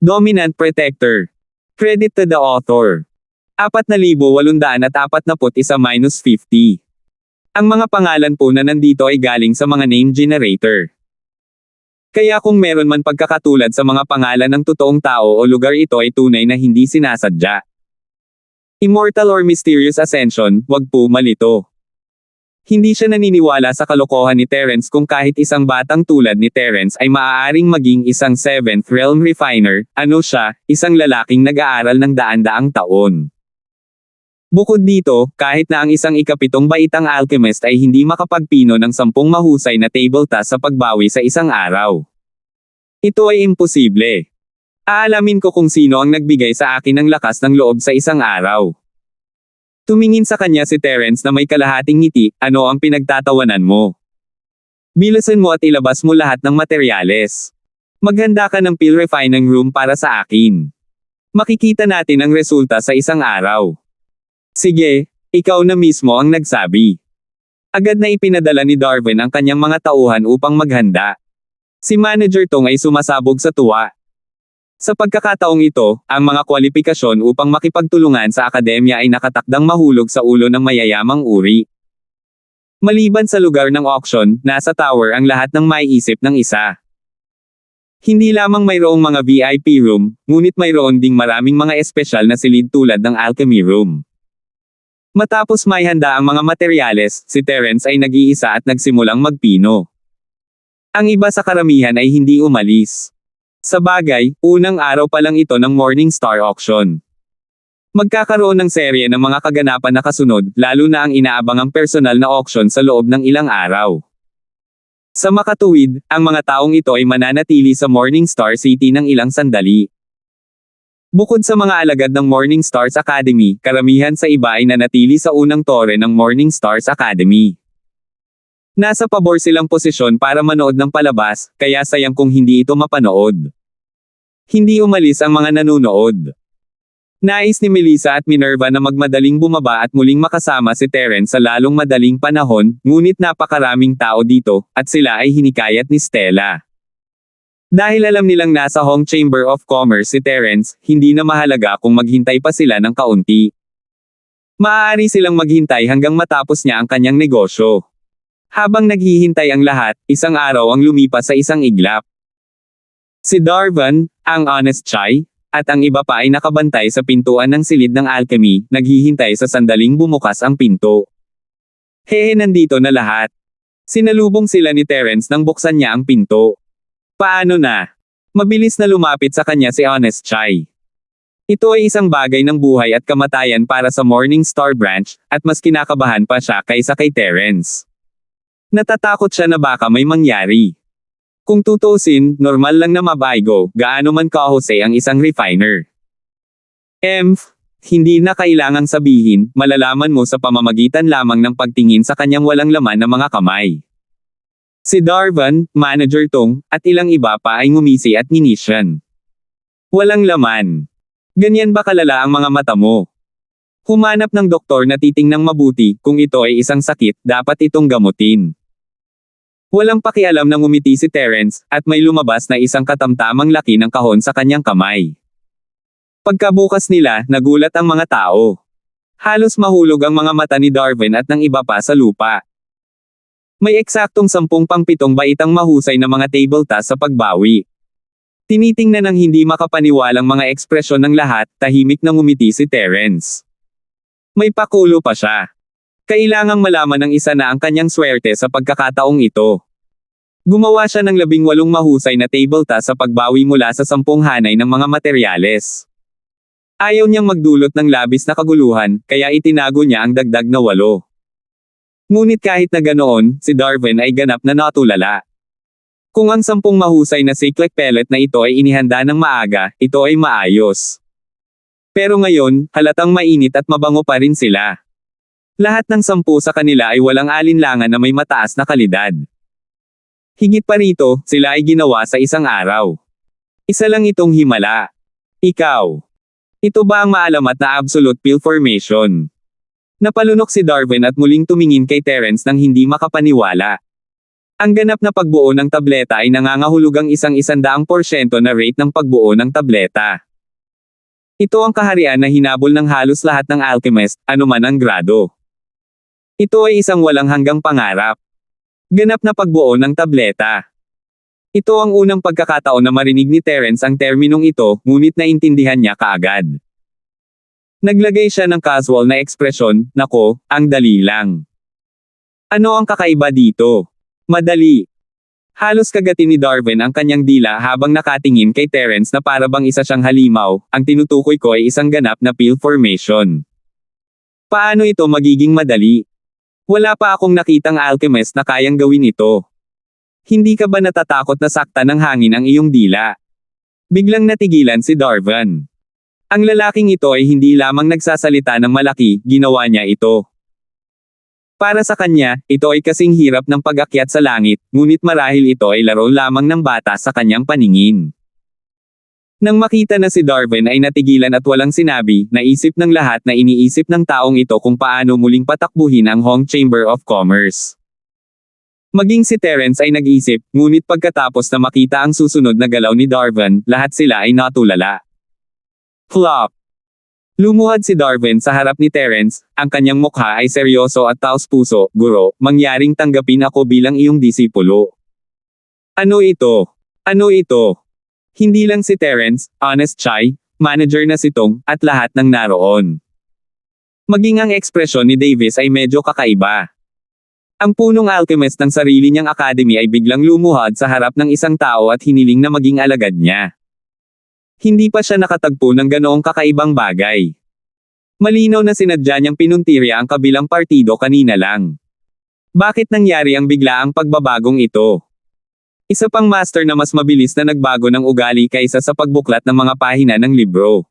Dominant Protector. Credit to the author. 4,841-50. Ang mga pangalan po na nandito ay galing sa mga name generator. Kaya kung meron man pagkakatulad sa mga pangalan ng totoong tao o lugar, ito ay tunay na hindi sinasadya. Immortal or Mysterious Ascension, wag po malito. Hindi siya naniniwala sa kalokohan ni Terence kung kahit isang batang tulad ni Terence ay maaaring maging isang 7th Realm Refiner, ano siya, isang lalaking nag-aaral ng daan-daang taon. Bukod dito, kahit na ang isang ikapitong baitang alchemist ay hindi makapagpino ng 10 mahusay na table task sa pagbawi sa isang araw. Ito ay imposible. Aalamin ko kung sino ang nagbigay sa akin ng lakas ng loob sa isang araw. Tumingin sa kanya si Terence na may kalahating ngiti. Ano ang pinagtatawanan mo? Bilisan mo at ilabas mo lahat ng materyales. Maghanda ka ng pill refining room para sa akin. Makikita natin ang resulta sa isang araw. Sige, ikaw na mismo ang nagsabi. Agad na ipinadala ni Darwin ang kanyang mga tauhan upang maghanda. Si Manager Tong ay sumasabog sa tuwa. Sa pagkakataong ito, ang mga kwalifikasyon upang makipagtulungan sa akademya ay nakatakdang mahulog sa ulo ng mayayamang uri. Maliban sa lugar ng auction, nasa tower ang lahat ng maiisip ng isa. Hindi lamang mayroong mga VIP room, ngunit mayroon ding maraming mga espesyal na silid tulad ng alchemy room. Matapos may handa ang mga materyales, si Terence ay nag-iisa at nagsimulang magpino. Ang iba sa karamihan ay hindi umalis. Sa bagay, unang araw pa lang ito ng Morning Star Auction. Magkakaroon ng serye ng mga kaganapan na kasunod, lalo na ang inaabangang personal na auction sa loob ng ilang araw. Sa makatuwid, ang mga taong ito ay mananatili sa Morning Star City ng ilang sandali. Bukod sa mga alagad ng Morning Stars Academy, karamihan sa iba ay nanatili sa unang tore ng Morning Stars Academy. Nasa pabor silang posisyon para manood ng palabas, kaya sayang kung hindi ito mapanood. Hindi umalis ang mga nanunood. Nais ni Melissa at Minerva na magmadaling bumaba at muling makasama si Terence sa lalong madaling panahon, ngunit napakaraming tao dito, at sila ay hinikayat ni Stella. Dahil alam nilang nasa Hong Chamber of Commerce si Terence, hindi na mahalaga kung maghintay pa sila ng kaunti. Maaari silang maghintay hanggang matapos niya ang kanyang negosyo. Habang naghihintay ang lahat, isang araw ang lumipas sa isang iglap. Si Darwin, ang Honest Chai, at ang iba pa ay nakabantay sa pintuan ng silid ng alchemy, naghihintay sa sandaling bumukas ang pinto. Hehe, nandito na lahat. Sinalubong sila ni Terence nang buksan niya ang pinto. Paano na? Mabilis na lumapit sa kanya si Honest Chai. Ito ay isang bagay ng buhay at kamatayan para sa Morning Star Branch, at mas kinakabahan pa siya kaysa kay Terence. Natatakot siya na baka may mangyari. Kung tutuusin, normal lang na mabaigo, gaano man kahusay ang isang refiner. Hindi na kailangang sabihin, malalaman mo sa pamamagitan lamang ng pagtingin sa kanyang walang laman na mga kamay. Si Darwin, Manager Tong, at ilang iba pa ay ngumisi at nginisyan. Walang laman. Ganyan ba kalala ang mga mata mo? Humanap ng doktor na titingnang mabuti, kung ito ay isang sakit, dapat itong gamutin. Walang pakialam na ngumiti si Terence, at may lumabas na isang katamtamang laki ng kahon sa kanyang kamay. Pagkabukas nila, nagulat ang mga tao. Halos mahulog ang mga mata ni Darwin at ng iba pa sa lupa. May eksaktong 10 pang 7 baitang mahusay na mga table task sa pagbawi. Tinitingnan ng hindi makapaniwalang mga ekspresyon ng lahat, tahimik na ngumiti si Terence. May pakulo pa siya. Kailangang malaman ng isa na ang kanyang swerte sa pagkakataong ito. Gumawa siya ng 18 mahusay na table task sa pagbawi mula sa 10 hanay ng mga materyales. Ayaw niyang magdulot ng labis na kaguluhan, kaya itinago niya ang dagdag na 8. Ngunit kahit na ganoon, si Darwin ay ganap na natulala. Kung ang 10 mahusay na cyclic pellet na ito ay inihanda ng maaga, ito ay maayos. Pero ngayon, halatang mainit at mabango pa rin sila. Lahat ng 10 sa kanila ay walang alinlangan na may mataas na kalidad. Higit pa rito, sila ay ginawa sa isang araw. Isa lang itong himala. Ikaw. Ito ba ang maalamat na absolute pill formation? Napalunok si Darwin at muling tumingin kay Terence nang hindi makapaniwala. Ang ganap na pagbuo ng tableta ay nangangahulugang 100% na rate ng pagbuo ng tableta. Ito ang kaharian na hinabol ng halos lahat ng alchemist, anuman ang grado. Ito ay isang walang hanggang pangarap. Ganap na pagbuo ng tableta. Ito ang unang pagkakataon na marinig ni Terence ang terminong ito, ngunit naintindihan niya kaagad. Naglagay siya ng casual na ekspresyon, "Nako, ang dali lang." Ano ang kakaiba dito? Madali. Halos kagatin ni Darwin ang kanyang dila habang nakatingin kay Terence na para bang isa siyang halimaw. Ang tinutukoy ko ay isang ganap na peel formation. Paano ito magiging madali? Wala pa akong nakitang alchemist na kayang gawin ito. Hindi ka ba natatakot na saktan ng hangin ang iyong dila? Biglang natigilan si Darwin. Ang lalaking ito ay hindi lamang nagsasalita ng malaki, ginawa niya ito. Para sa kanya, ito ay kasing hirap ng pag-akyat sa langit, ngunit marahil ito ay laro lamang ng bata sa kanyang paningin. Nang makita na si Darwin ay natigilan at walang sinabi, naisip ng lahat na iniisip ng taong ito kung paano muling patakbuhin ang Hong Chamber of Commerce. Maging si Terence ay nag-isip, ngunit pagkatapos na makita ang susunod na galaw ni Darwin, lahat sila ay natulala. Flop! Lumuhad si Darwin sa harap ni Terence, ang kanyang mukha ay seryoso at taos-puso. "Guro, mangyaring tanggapin ako bilang iyong disipulo." Ano ito? Ano ito? Hindi lang si Terence, honest Chai, manager na si Tong, at lahat ng naroon. Maging ang ekspresyon ni Davis ay medyo kakaiba. Ang punong alchemist ng sarili niyang academy ay biglang lumuhad sa harap ng isang tao at hiniling na maging alagad niya. Hindi pa siya nakatagpo ng ganoong kakaibang bagay. Malinaw na sinadya niyang pinuntirya ang kabilang partido kanina lang. Bakit nangyari ang biglaang pagbabagong ito? Isa pang master na mas mabilis na nagbago ng ugali kaysa sa pagbuklat ng mga pahina ng libro.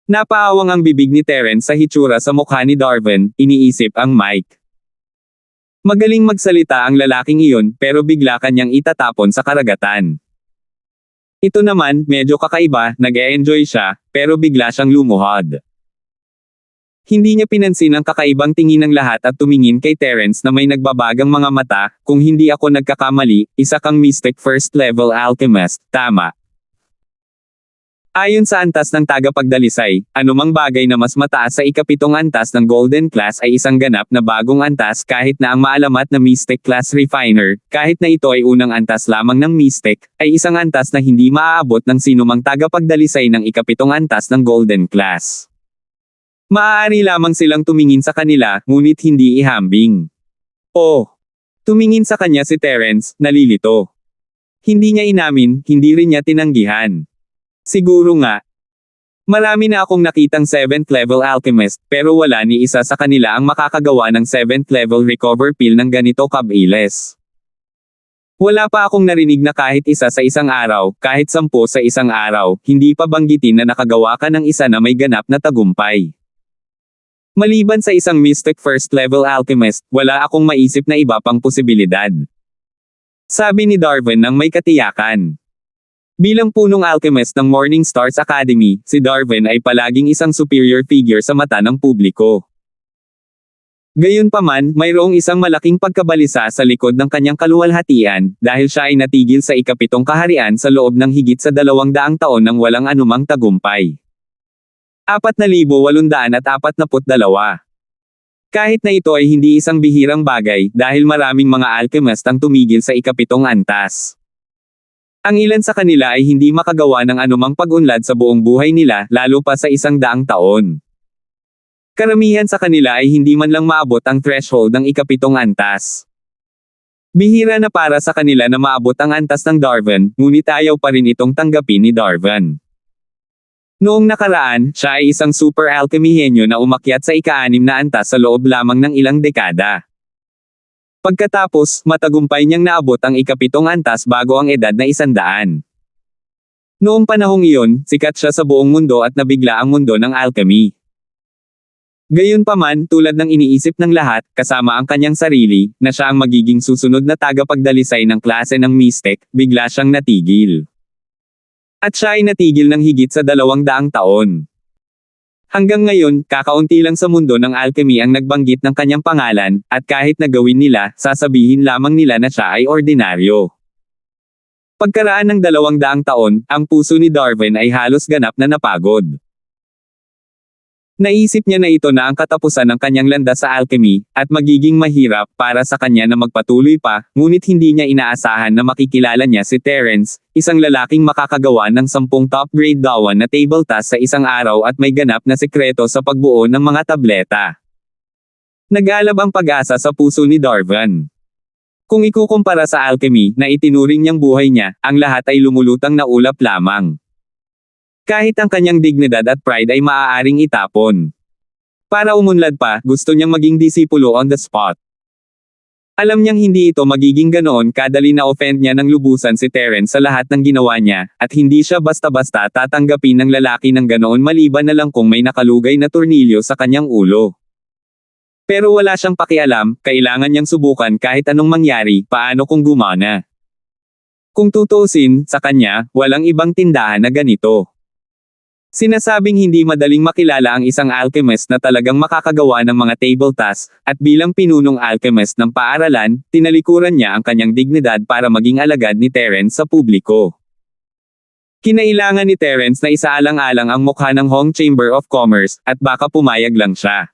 Napaawang ang bibig ni Terence sa hitsura sa mukha ni Darwin, iniisip ang Mike. Magaling magsalita ang lalaking iyon, pero bigla kanyang itatapon sa karagatan. Ito naman, medyo kakaiba, nag-e-enjoy siya, pero bigla siyang lumuhad. Hindi niya pinansin ang kakaibang tingin ng lahat at tumingin kay Terence na may nagbabagang mga mata. "Kung hindi ako nagkakamali, isa kang mystic first level alchemist, tama?" Ayon sa antas ng tagapagdalisay, anumang bagay na mas mataas sa ikapitong antas ng Golden Class ay isang ganap na bagong antas kahit na ang maalamat na Mystic Class Refiner, kahit na ito ay unang antas lamang ng Mystic, ay isang antas na hindi maaabot ng sinumang tagapagdalisay ng ikapitong antas ng Golden Class. Maaari lamang silang tumingin sa kanila, ngunit hindi ihambing. Oh! Tumingin sa kanya si Terence, nalilito. Hindi niya inamin, hindi rin niya tinanggihan. Siguro nga. Marami na akong nakitang 7th level alchemist, pero wala ni isa sa kanila ang makakagawa ng 7th level recover pill ng ganito kabilis. Wala pa akong narinig na kahit isa sa isang araw, kahit 10 sa isang araw, hindi pa banggitin na nakagawa ka ng isa na may ganap na tagumpay. Maliban sa isang mystic first level alchemist, wala akong maisip na iba pang posibilidad. Sabi ni Darwin nang may katiyakan. Bilang punong alchemist ng Morning Stars Academy, si Darwin ay palaging isang superior figure sa mata ng publiko. Gayunpaman, mayroong isang malaking pagkabalisa sa likod ng kanyang kaluwalhatian, dahil siya ay natigil sa ikapitong kaharian sa loob ng higit sa 200 taon nang walang anumang tagumpay. 4,842. Kahit na ito ay hindi isang bihirang bagay, dahil maraming mga alchemist ang tumigil sa ikapitong antas. Ang ilan sa kanila ay hindi makagawa ng anumang pag-unlad sa buong buhay nila, lalo pa sa 100 taon. Karamihan sa kanila ay hindi man lang maabot ang threshold ng ikapitong antas. Bihira na para sa kanila na maabot ang antas ng Darwin, ngunit ayaw pa rin itong tanggapin ni Darwin. Noong nakaraan, siya ay isang super alchemy henyo na umakyat sa ika-6 na antas sa loob lamang ng ilang dekada. Pagkatapos, matagumpay niyang naabot ang ikapitong antas bago ang edad na 100. Noong panahong iyon, sikat siya sa buong mundo at nabigla ang mundo ng alchemy. Gayunpaman, tulad ng iniisip ng lahat, kasama ang kanyang sarili, na siya ang magiging susunod na tagapagdalisay ng klase ng Mystic, bigla siyang natigil. At siya ay natigil ng higit sa 200 taon. Hanggang ngayon, kakaunti lang sa mundo ng alchemy ang nagbanggit ng kanyang pangalan, at kahit nagawin nila, sasabihin lamang nila na siya ay ordinaryo. Pagkaraan ng 200 taon, ang puso ni Darwin ay halos ganap na napagod. Naisip niya na ito na ang katapusan ng kanyang landas sa alchemy, at magiging mahirap para sa kanya na magpatuloy pa, ngunit hindi niya inaasahan na makikilala niya si Terence, isang lalaking makakagawa ng 10 top-grade dawan na table task sa isang araw at may ganap na sekreto sa pagbuo ng mga tableta. Nag-alab ang pag-asa sa puso ni Darwin. Kung ikukumpara sa alchemy na itinuring niyang buhay niya, ang lahat ay lumulutang na ulap lamang. Kahit ang kanyang dignidad at pride ay maaaring itapon. Para umunlad pa, gusto niyang maging disipulo on the spot. Alam niyang hindi ito magiging ganoon kadali na offend niya ng lubusan si Terence sa lahat ng ginawa niya, at hindi siya basta-basta tatanggapin ng lalaki ng ganoon maliban na lang kung may nakalugay na tornilyo sa kanyang ulo. Pero wala siyang pakialam, kailangan niyang subukan kahit anong mangyari, paano kung gumana. Kung tutuusin, sa kanya, walang ibang tindahan na ganito. Sinasabing hindi madaling makilala ang isang alchemist na talagang makakagawa ng mga table tasks, at bilang pinunong alchemist ng paaralan, tinalikuran niya ang kanyang dignidad para maging alagad ni Terence sa publiko. Kinailangan ni Terence na isaalang-alang ang mukha ng Hong Chamber of Commerce, at baka pumayag lang siya.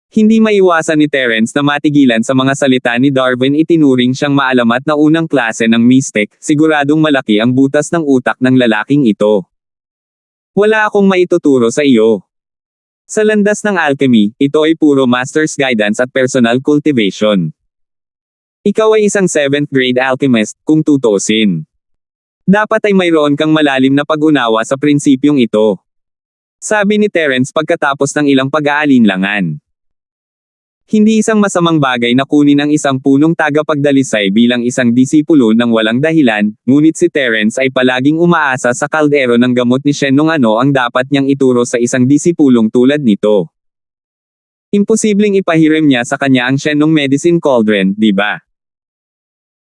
Hindi maiwasan ni Terence na matigilan sa mga salita ni Darwin. Itinuring siyang maalamat na unang klase ng mystic, siguradong malaki ang butas ng utak ng lalaking ito. Wala akong maituturo sa iyo. Sa landas ng alchemy, ito ay puro master's guidance at personal cultivation. Ikaw ay isang 7th grade alchemist, kung tutuusin. Dapat ay mayroon kang malalim na pag-unawa sa prinsipyong ito. Sabi ni Terence pagkatapos ng ilang pag-aalinlangan. Hindi isang masamang bagay na kunin ang isang punong tagapagdalisay bilang isang disipulo ng walang dahilan, ngunit si Terence ay palaging umaasa sa kaldero ng gamot ni Shen nung ano ang dapat niyang ituro sa isang disipulong tulad nito. Imposibleng ipahiram niya sa kanya ang Shen nung medicine cauldron, di ba?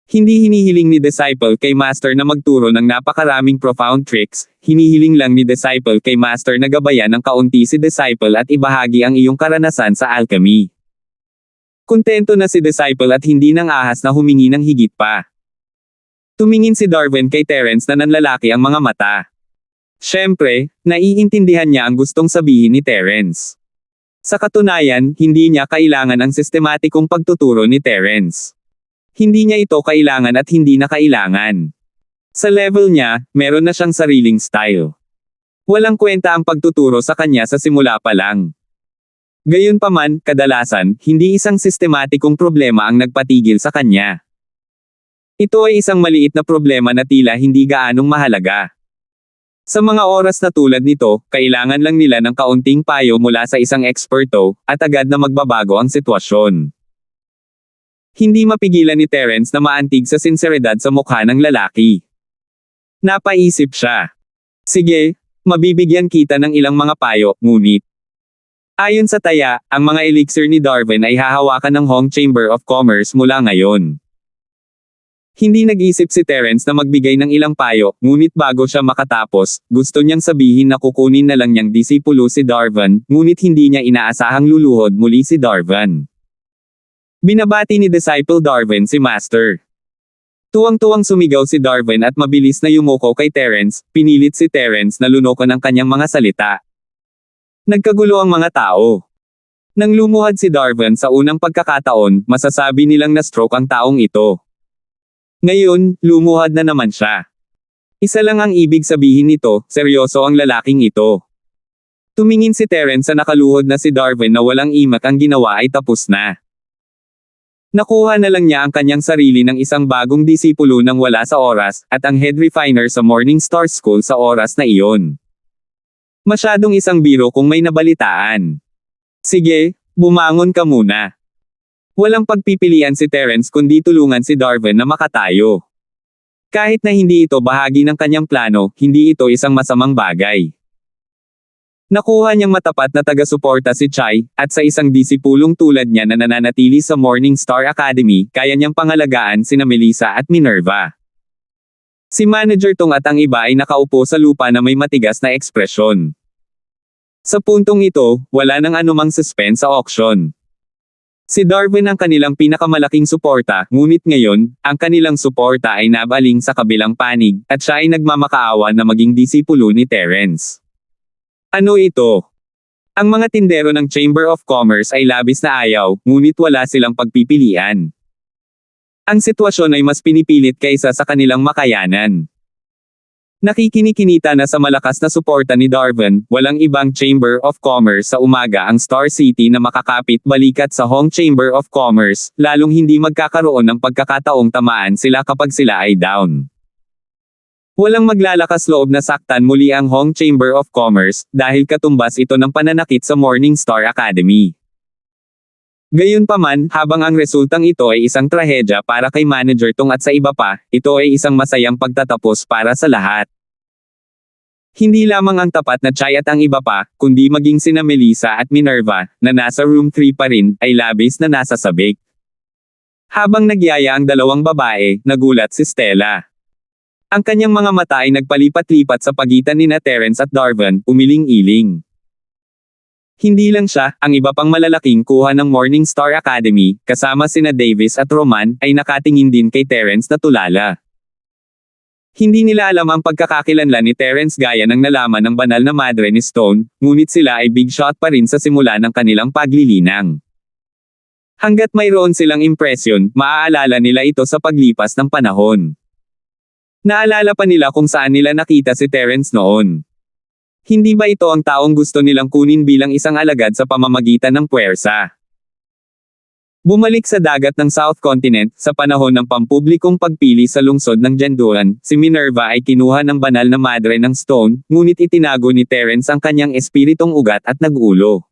Hindi hinihiling ni disciple kay master na magturo ng napakaraming profound tricks, hinihiling lang ni disciple kay master na gabayan ng kaunti si disciple at ibahagi ang iyong karanasan sa alchemy. Kontento na si disciple at hindi nang ahas na humingi ng higit pa. Tumingin si Darwin kay Terence na nanlalaki ang mga mata. Siyempre, naiintindihan niya ang gustong sabihin ni Terence. Sa katunayan, hindi niya kailangan ang sistematikong pagtuturo ni Terence. Hindi niya ito kailangan at hindi na kailangan. Sa level niya, meron na siyang sariling style. Walang kwenta ang pagtuturo sa kanya sa simula pa lang. Gayunpaman, kadalasan, hindi isang sistematikong problema ang nagpatigil sa kanya. Ito ay isang maliit na problema na tila hindi gaanong mahalaga. Sa mga oras na tulad nito, kailangan lang nila ng kaunting payo mula sa isang eksperto, at agad na magbabago ang sitwasyon. Hindi mapigilan ni Terence na maantig sa sinseridad sa mukha ng lalaki. Napaisip siya. Sige, mabibigyan kita ng ilang mga payo, ngunit. Ayon sa taya, ang mga elixir ni Darwin ay hahawakan ng Hong Chamber of Commerce mula ngayon. Hindi nag-isip si Terence na magbigay ng ilang payo, ngunit bago siya makatapos, gusto niyang sabihin na kukunin na lang niyang disipulo si Darwin, ngunit hindi niya inaasahang luluhod muli si Darwin. Binabati ni Disciple Darwin si Master. Tuwang-tuwang sumigaw si Darwin at mabilis na yumuko kay Terence, pinilit si Terence na lunokan ang kanyang mga salita. Nagkagulo ang mga tao. Nang lumuhad si Darwin sa unang pagkakataon, masasabi nilang na-stroke ang taong ito. Ngayon, lumuhad na naman siya. Isa lang ang ibig sabihin nito, seryoso ang lalaking ito. Tumingin si Terence sa nakaluhod na si Darwin na walang imak ang ginawa ay tapos na. Nakuha na lang niya ang kanyang sarili ng isang bagong disipulo nang wala sa oras, at ang head refiner sa Morning Star School sa oras na iyon. Masyadong isang biro kung may nabalitaan. Sige, bumangon ka muna. Walang pagpipilian si Terence kundi tulungan si Darwin na makatayo. Kahit na hindi ito bahagi ng kanyang plano, hindi ito isang masamang bagay. Nakuha niyang matapat na taga-suporta si Chai, at sa isang disipulong tulad niya na nananatili sa Morning Star Academy, kaya niyang pangalagaan sina Melissa at Minerva. Si Manager Tong at ang iba ay nakaupo sa lupa na may matigas na ekspresyon. Sa puntong ito, wala nang anumang suspense sa auction. Si Darwin ang kanilang pinakamalaking suporta, ngunit ngayon, ang kanilang suporta ay nabaling sa kabilang panig, at siya ay nagmamakaawa na maging disipulo ni Terence. Ano ito? Ang mga tindero ng Chamber of Commerce ay labis na ayaw, ngunit wala silang pagpipilian. Ang sitwasyon ay mas pinipilit kaysa sa kanilang makayanan. Nakikinikinita na sa malakas na suporta ni Darwin, walang ibang Chamber of Commerce sa umaga ang Star City na makakapit balikat sa Hong Chamber of Commerce, lalong hindi magkakaroon ng pagkakataong tamaan sila kapag sila ay down. Walang maglalakas loob na saktan muli ang Hong Chamber of Commerce, dahil katumbas ito ng pananakit sa Morningstar Academy. Gayunpaman, habang ang resultang ito ay isang trahedya para kay Manager Tong at sa iba pa, ito ay isang masayang pagtatapos para sa lahat. Hindi lamang ang tapat na Chai at ang iba pa, kundi maging sina Melissa at Minerva, na nasa room 3 pa rin, ay labis na nasasabik. Habang nagyaya ang dalawang babae, nagulat si Stella. Ang kanyang mga mata ay nagpalipat-lipat sa pagitan nina Terence at Darwin, umiling-iling. Hindi lang siya, ang iba pang malalaking kuha ng Morningstar Academy, kasama sina Davis at Roman, ay nakatingin din kay Terence na tulala. Hindi nila alam ang pagkakakilanlan ni Terence gaya ng nalaman ng banal na madre ni Stone, ngunit sila ay big shot pa rin sa simula ng kanilang paglilinang. Hanggat mayroon silang impresyon, maaalala nila ito sa paglipas ng panahon. Naalala pa nila kung saan nila nakita si Terence noon. Hindi ba ito ang taong gusto nilang kunin bilang isang alagad sa pamamagitan ng puwersa? Bumalik sa dagat ng South Continent, sa panahon ng pampublikong pagpili sa lungsod ng Janduan, si Minerva ay kinuha ng banal na madre ng Stone, ngunit itinago ni Terence ang kanyang espiritong ugat at nag-ulo.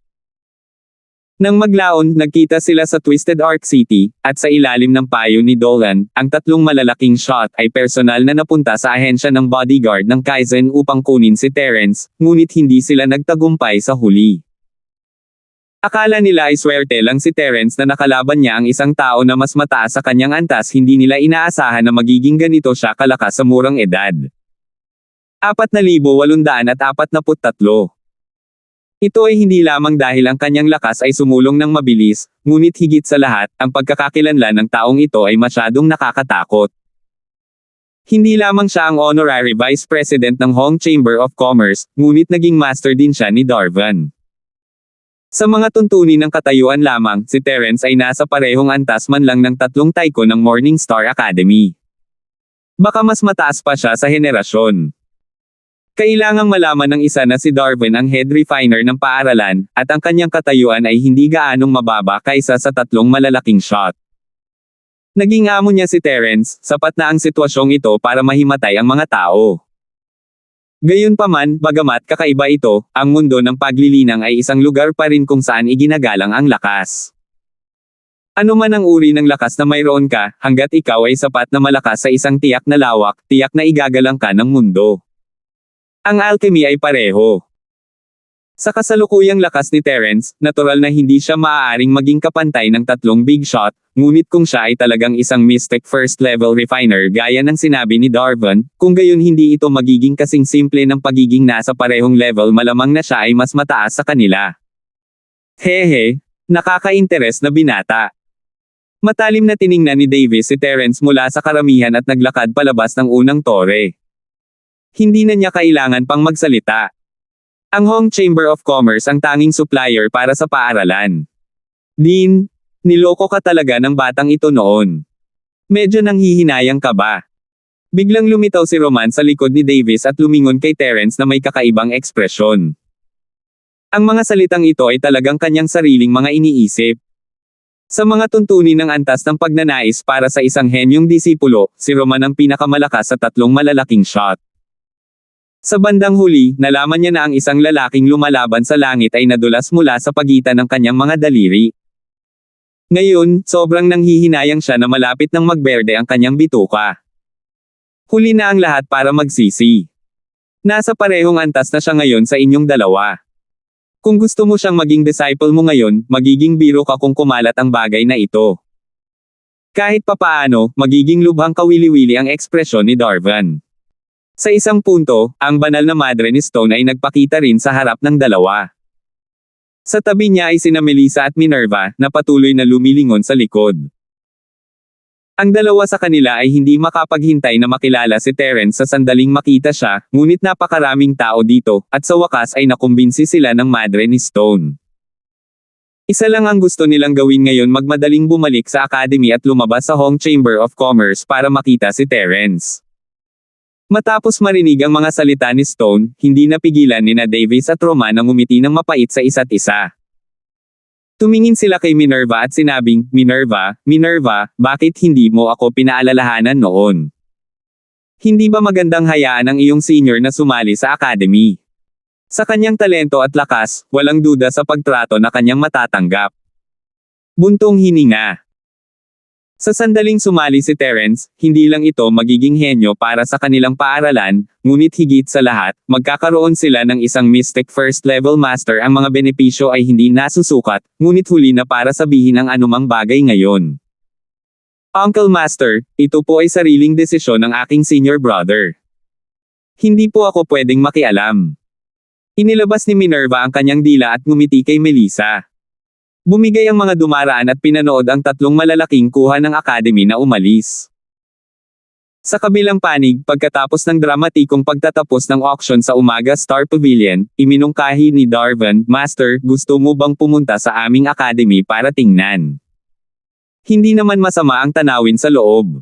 Nang maglaon, nagkita sila sa Twisted Arc City, at sa ilalim ng payo ni Dolan, ang tatlong malalaking shot ay personal na napunta sa ahensya ng bodyguard ng Kaizen upang kunin si Terence, ngunit hindi sila nagtagumpay sa huli. Akala nila ay swerte lang si Terence na nakalaban niya ang isang tao na mas mataas sa kanyang antas, hindi nila inaasahan na magiging ganito siya kalakas sa murang edad. 4,843. Ito ay hindi lamang dahil ang kanyang lakas ay sumulong ng mabilis, ngunit higit sa lahat, ang pagkakakilanlan ng taong ito ay masyadong nakakatakot. Hindi lamang siya ang honorary vice president ng Hong Chamber of Commerce, ngunit naging master din siya ni Darwin. Sa mga tuntunin ng katayuan lamang, si Terence ay nasa parehong antas man lang ng tatlong taiko ng Morningstar Academy. Baka mas mataas pa siya sa henerasyon. Kailangang malaman ng isa na si Darwin ang head refiner ng paaralan, at ang kanyang katayuan ay hindi gaanong mababa kaysa sa tatlong malalaking shot. Naging amo niya si Terence, sapat na ang sitwasyong ito para mahimatay ang mga tao. Gayunpaman, bagamat kakaiba ito, ang mundo ng paglilinang ay isang lugar pa rin kung saan iginagalang ang lakas. Ano man ang uri ng lakas na mayroon ka, hanggat ikaw ay sapat na malakas sa isang tiyak na lawak, tiyak na igagalang ka ng mundo. Ang alchemy ay pareho. Sa kasalukuyang lakas ni Terence, natural na hindi siya maaaring maging kapantay ng tatlong big shot, ngunit kung siya ay talagang isang mystic first-level refiner gaya ng sinabi ni Darwin, kung gayon hindi ito magiging kasing simple ng pagiging nasa parehong level, malamang na siya ay mas mataas sa kanila. Hehe, nakaka-interes na binata. Matalim na tiningnan ni Davis si Terence mula sa karamihan at naglakad palabas ng unang tore. Hindi na niya kailangan pang magsalita. Ang Hong Chamber of Commerce ang tanging supplier para sa paaralan. Dean, niloko ka talaga ng batang ito noon. Medyo nanghihinayang ka ba? Biglang lumitaw si Roman sa likod ni Davis at lumingon kay Terence na may kakaibang ekspresyon. Ang mga salitang ito ay talagang kanyang sariling mga iniisip. Sa mga tuntunin ng antas ng pagnanais para sa isang henyong disipulo, si Roman ang pinakamalakas sa tatlong malalaking shot. Sa bandang huli, nalaman niya na ang isang lalaking lumalaban sa langit ay nadulas mula sa pagitan ng kanyang mga daliri. Ngayon, sobrang nanghihinayang siya na malapit nang magberde ang kanyang bituka. Huli na ang lahat para magsisi. Nasa parehong antas na siya ngayon sa inyong dalawa. Kung gusto mo siyang maging disciple mo ngayon, magiging biro ka kung kumalat ang bagay na ito. Kahit papaano, magiging lubhang kawili-wili ang ekspresyon ni Darwin. Sa isang punto, ang banal na madre ni Stone ay nagpakita rin sa harap ng dalawa. Sa tabi niya ay sina Melissa at Minerva, na patuloy na lumilingon sa likod. Ang dalawa sa kanila ay hindi makapaghintay na makilala si Terence sa sandaling makita siya, ngunit napakaraming tao dito, at sa wakas ay nakumbinsi sila ng madre ni Stone. Isa lang ang gusto nilang gawin ngayon, magmadaling bumalik sa academy at lumabas sa Hong Chamber of Commerce para makita si Terence. Matapos marinig ang mga salita ni Stone, hindi napigilan nina Davis at Roman na ngumiti ng mapait sa isa't isa. Tumingin sila kay Minerva at sinabing, Minerva, bakit hindi mo ako pinaalalahanan noon? Hindi ba magandang hayaan ang iyong senior na sumali sa academy? Sa kanyang talento at lakas, walang duda sa pagtrato na kanyang matatanggap. Buntong hininga. Sa sandaling sumali si Terence, hindi lang ito magiging henyo para sa kanilang paaralan, ngunit higit sa lahat, magkakaroon sila ng isang Mystic First Level Master. Ang mga benepisyo ay hindi nasusukat, ngunit huli na para sabihin ang anumang bagay ngayon. Uncle Master, ito po ay sariling desisyon ng aking senior brother. Hindi po ako pwedeng makialam. Inilabas ni Minerva ang kanyang dila at ngumiti kay Melissa. Bumigay ang mga dumaraan at pinanood ang tatlong malalaking kuha ng academy na umalis. Sa kabilang panig, pagkatapos ng dramatikong pagtatapos ng auction sa Umaga Star Pavilion, iminungkahi ni Darvan, Master, gusto mo bang pumunta sa aming academy para tingnan? Hindi naman masama ang tanawin sa loob.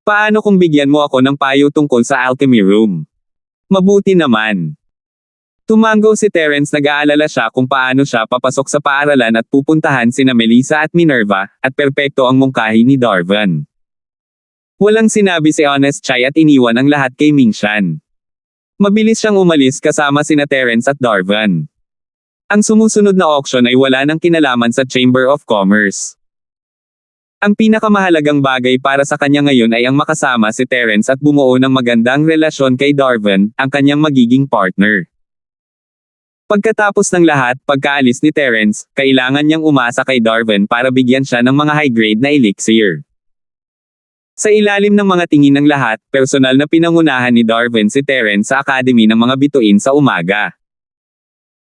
Paano kung bigyan mo ako ng payo tungkol sa alchemy room? Mabuti naman. Tumango si Terence. Nag-aalala siya kung paano siya papasok sa paaralan at pupuntahan sina Melissa at Minerva, at perpekto ang mungkahi ni Darvan. Walang sinabi si Honest Chai at iniwan ang lahat kay Mingshan. Mabilis siyang umalis kasama sina Terence at Darvan. Ang sumusunod na auction ay wala nang kinalaman sa Chamber of Commerce. Ang pinakamahalagang bagay para sa kanya ngayon ay ang makasama si Terence at bumuo ng magandang relasyon kay Darvan, ang kanyang magiging partner. Pagkatapos ng lahat, pagkaalis ni Terence, kailangan niyang umasa kay Darvan para bigyan siya ng mga high-grade na elixir. Sa ilalim ng mga tingin ng lahat, personal na pinangunahan ni Darvan si Terence sa Academy ng mga bituin sa umaga.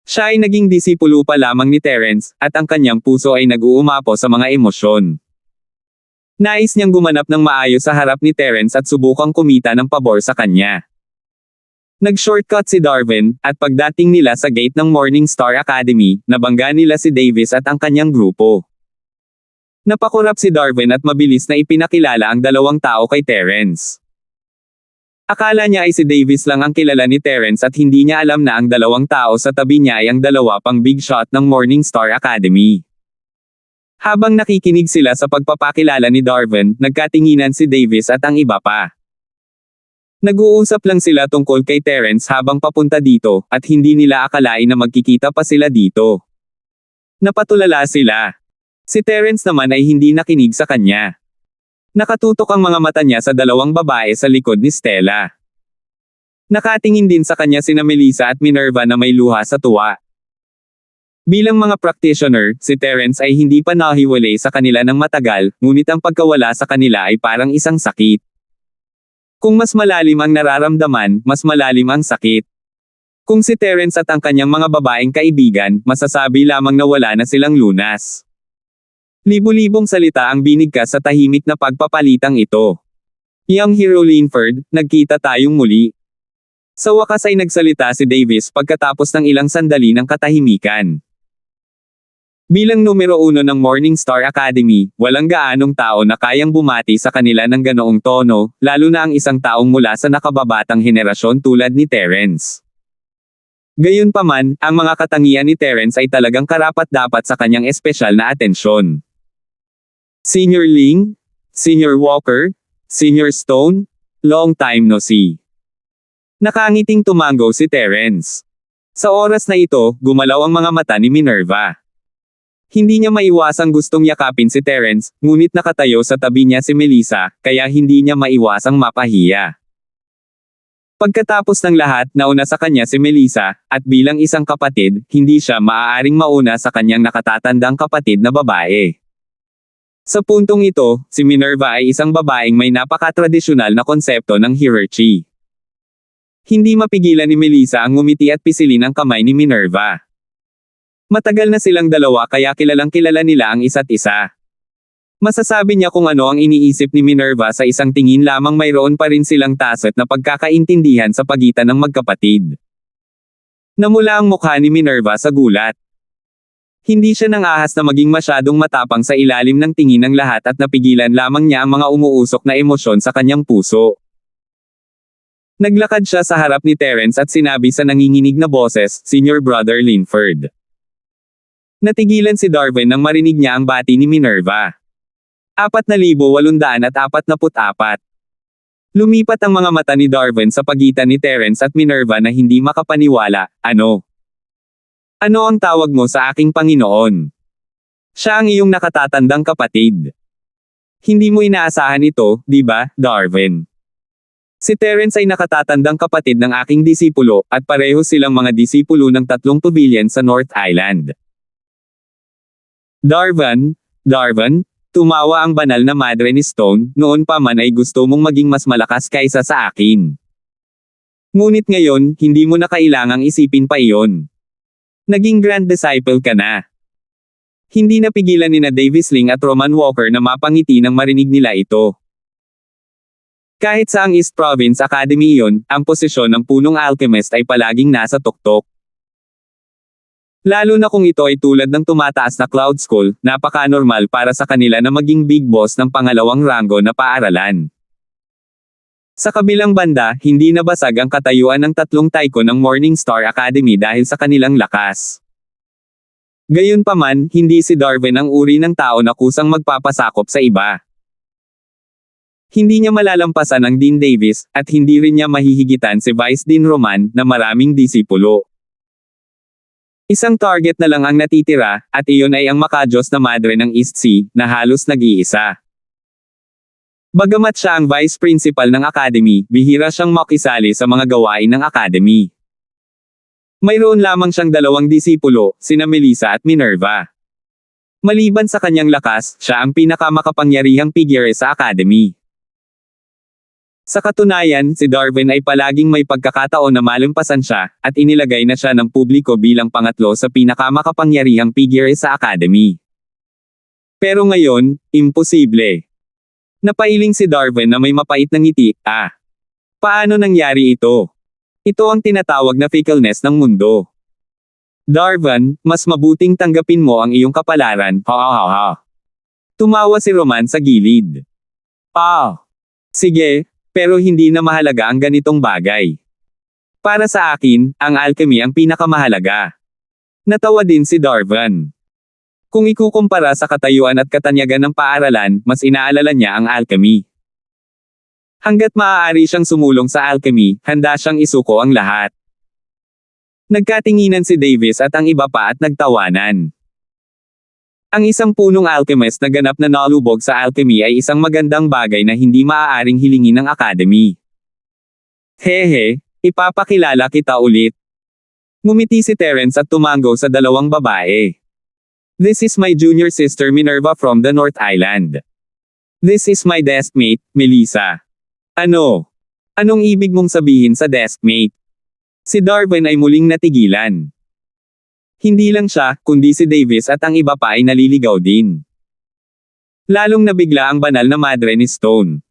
Siya ay naging disipulo pa lamang ni Terence, at ang kanyang puso ay nag-uumapo sa mga emosyon. Nais niyang gumanap ng maayos sa harap ni Terence at subukang kumita ng pabor sa kanya. Nag-shortcut si Darvan, at pagdating nila sa gate ng Morning Star Academy, nabangga nila si Davis at ang kanyang grupo. Napakurap si Darvan at mabilis na ipinakilala ang dalawang tao kay Terence. Akala niya ay si Davis lang ang kilala ni Terence at hindi niya alam na ang dalawang tao sa tabi niya ay ang dalawa pang big shot ng Morning Star Academy. Habang nakikinig sila sa pagpapakilala ni Darvan, nagkatinginan si Davis at ang iba pa. Nag-uusap lang sila tungkol kay Terence habang papunta dito, at hindi nila akalain na magkikita pa sila dito. Napatulala sila. Si Terence naman ay hindi nakinig sa kanya. Nakatutok ang mga mata niya sa dalawang babae sa likod ni Stella. Nakatingin din sa kanya sina Melissa at Minerva na may luha sa tuwa. Bilang mga practitioner, si Terence ay hindi pa nahiwalay sa kanila ng matagal, ngunit ang pagkawala sa kanila ay parang isang sakit. Kung mas malalim ang nararamdaman, mas malalim ang sakit. Kung si Terence at ang kanyang mga babaeng kaibigan, masasabi lamang na wala na silang lunas. Libu-libong salita ang binigkas sa tahimik na pagpapalitang ito. Young Hero Linford, nagkita tayong muli. Sa wakas ay nagsalita si Davis pagkatapos ng ilang sandali ng katahimikan. Bilang numero 1 ng Morning Star Academy, walang gaanong tao na kayang bumati sa kanila ng ganoong tono, lalo na ang isang taong mula sa nakababatang henerasyon tulad ni Terence. Gayunpaman, ang mga katangian ni Terence ay talagang karapat-dapat sa kanyang espesyal na atensyon. Senior Ling? Senior Walker? Senior Stone? Long time no see. Nakangiting tumango si Terence. Sa oras na ito, gumalaw ang mga mata ni Minerva. Hindi niya maiwasang gustong yakapin si Terence, ngunit nakatayo sa tabi niya si Melissa, kaya hindi niya maiwasang mapahiya. Pagkatapos ng lahat, nauna sa kanya si Melissa, at bilang isang kapatid, hindi siya maaaring mauna sa kanyang nakatatandang kapatid na babae. Sa puntong ito, si Minerva ay isang babaeng may napakatradisyonal na konsepto ng hierarchy. Hindi mapigilan ni Melissa ang ngumiti at pisilin ang kamay ni Minerva. Matagal na silang dalawa kaya kilalang kilala nila ang isa't isa. Masasabi niya kung ano ang iniisip ni Minerva sa isang tingin lamang mayroon pa rin silang tacit na pagkakaintindihan sa pagitan ng magkapatid. Namula ang mukha ni Minerva sa gulat. Hindi siya nangahas na maging masyadong matapang sa ilalim ng tingin ng lahat at napigilan lamang niya ang mga umuusok na emosyon sa kanyang puso. Naglakad siya sa harap ni Terence at sinabi sa nanginginig na boses, "Senior Brother Linford." Natigilan si Darwin nang marinig niya ang bati ni Minerva. 4,844. Lumipat ang mga mata ni Darwin sa pagitan ni Terence at Minerva na hindi makapaniwala. Ano? Ano ang tawag mo sa aking Panginoon? Siya ang iyong nakatatandang kapatid. Hindi mo inaasahan ito, di ba, Darwin? Si Terence ay nakatatandang kapatid ng aking disipulo, at pareho silang mga disipulo ng 3 pavilion sa North Island. Darwin, tumawa ang banal na madre ni Stone, noon pa man ay gusto mong maging mas malakas kaysa sa akin. Ngunit ngayon, hindi mo na kailangang isipin pa iyon. Naging grand disciple ka na. Hindi napigilan nina Davis Ling at Roman Walker na mapangiti nang marinig nila ito. Kahit sa ang East Province Academy iyon, ang posisyon ng punong alchemist ay palaging nasa tuktok. Lalo na kung ito ay tulad ng tumataas na Cloud School, napaka-normal para sa kanila na maging big boss ng pangalawang ranggo na paaralan. Sa kabilang banda, hindi nabasag ang katayuan ng 3 taiko ng Morningstar Academy dahil sa kanilang lakas. Gayunpaman, hindi si Darwin ang uri ng tao na kusang magpapasakop sa iba. Hindi niya malalampasan ang Dean Davis, at hindi rin niya mahihigitan si Vice Dean Roman, na maraming disipulo. Isang target na lang ang natitira, at iyon ay ang makadiyos na madre ng East Sea, na halos nag-iisa. Bagamat siya ang vice principal ng academy, bihira siyang makisali sa mga gawain ng academy. Mayroon lamang siyang 2 disipulo, sina Melissa at Minerva. Maliban sa kanyang lakas, siya ang pinakamakapangyarihang figure sa academy. Sa katunayan, si Darwin ay palaging may pagkakataon na malampasan siya, at inilagay na siya ng publiko bilang pangatlo sa pinakamakapangyarihang figure sa academy. Pero ngayon, imposible. Napailing si Darwin na may mapait na ngiti. Paano nangyari ito? Ito ang tinatawag na fickleness ng mundo. Darwin, mas mabuting tanggapin mo ang iyong kapalaran, ha. Tumawa si Roman sa gilid. Sige. Pero hindi na mahalaga ang ganitong bagay. Para sa akin, ang alchemy ang pinakamahalaga. Natawa din si Darwin. Kung ikukumpara sa katayuan at katanyagan ng paaralan, mas inaalala niya ang alchemy. Hanggat maaari siyang sumulong sa alchemy, handa siyang isuko ang lahat. Nagkatinginan si Davis at ang iba pa at nagtawanan. Ang isang punong alchemist na ganap na nalubog sa alchemy ay isang magandang bagay na hindi maaaring hilingin ng academy. Hehe, ipapakilala kita ulit. Ngumiti si Terence at tumango sa 2 babae. This is my junior sister Minerva from the North Island. This is my deskmate, Melissa. Ano? Anong ibig mong sabihin sa deskmate? Si Darwin ay muling natigilan. Hindi lang siya, kundi si Davis at ang iba pa ay naliligaw din. Lalong nabigla ang banal na madre ni Stone.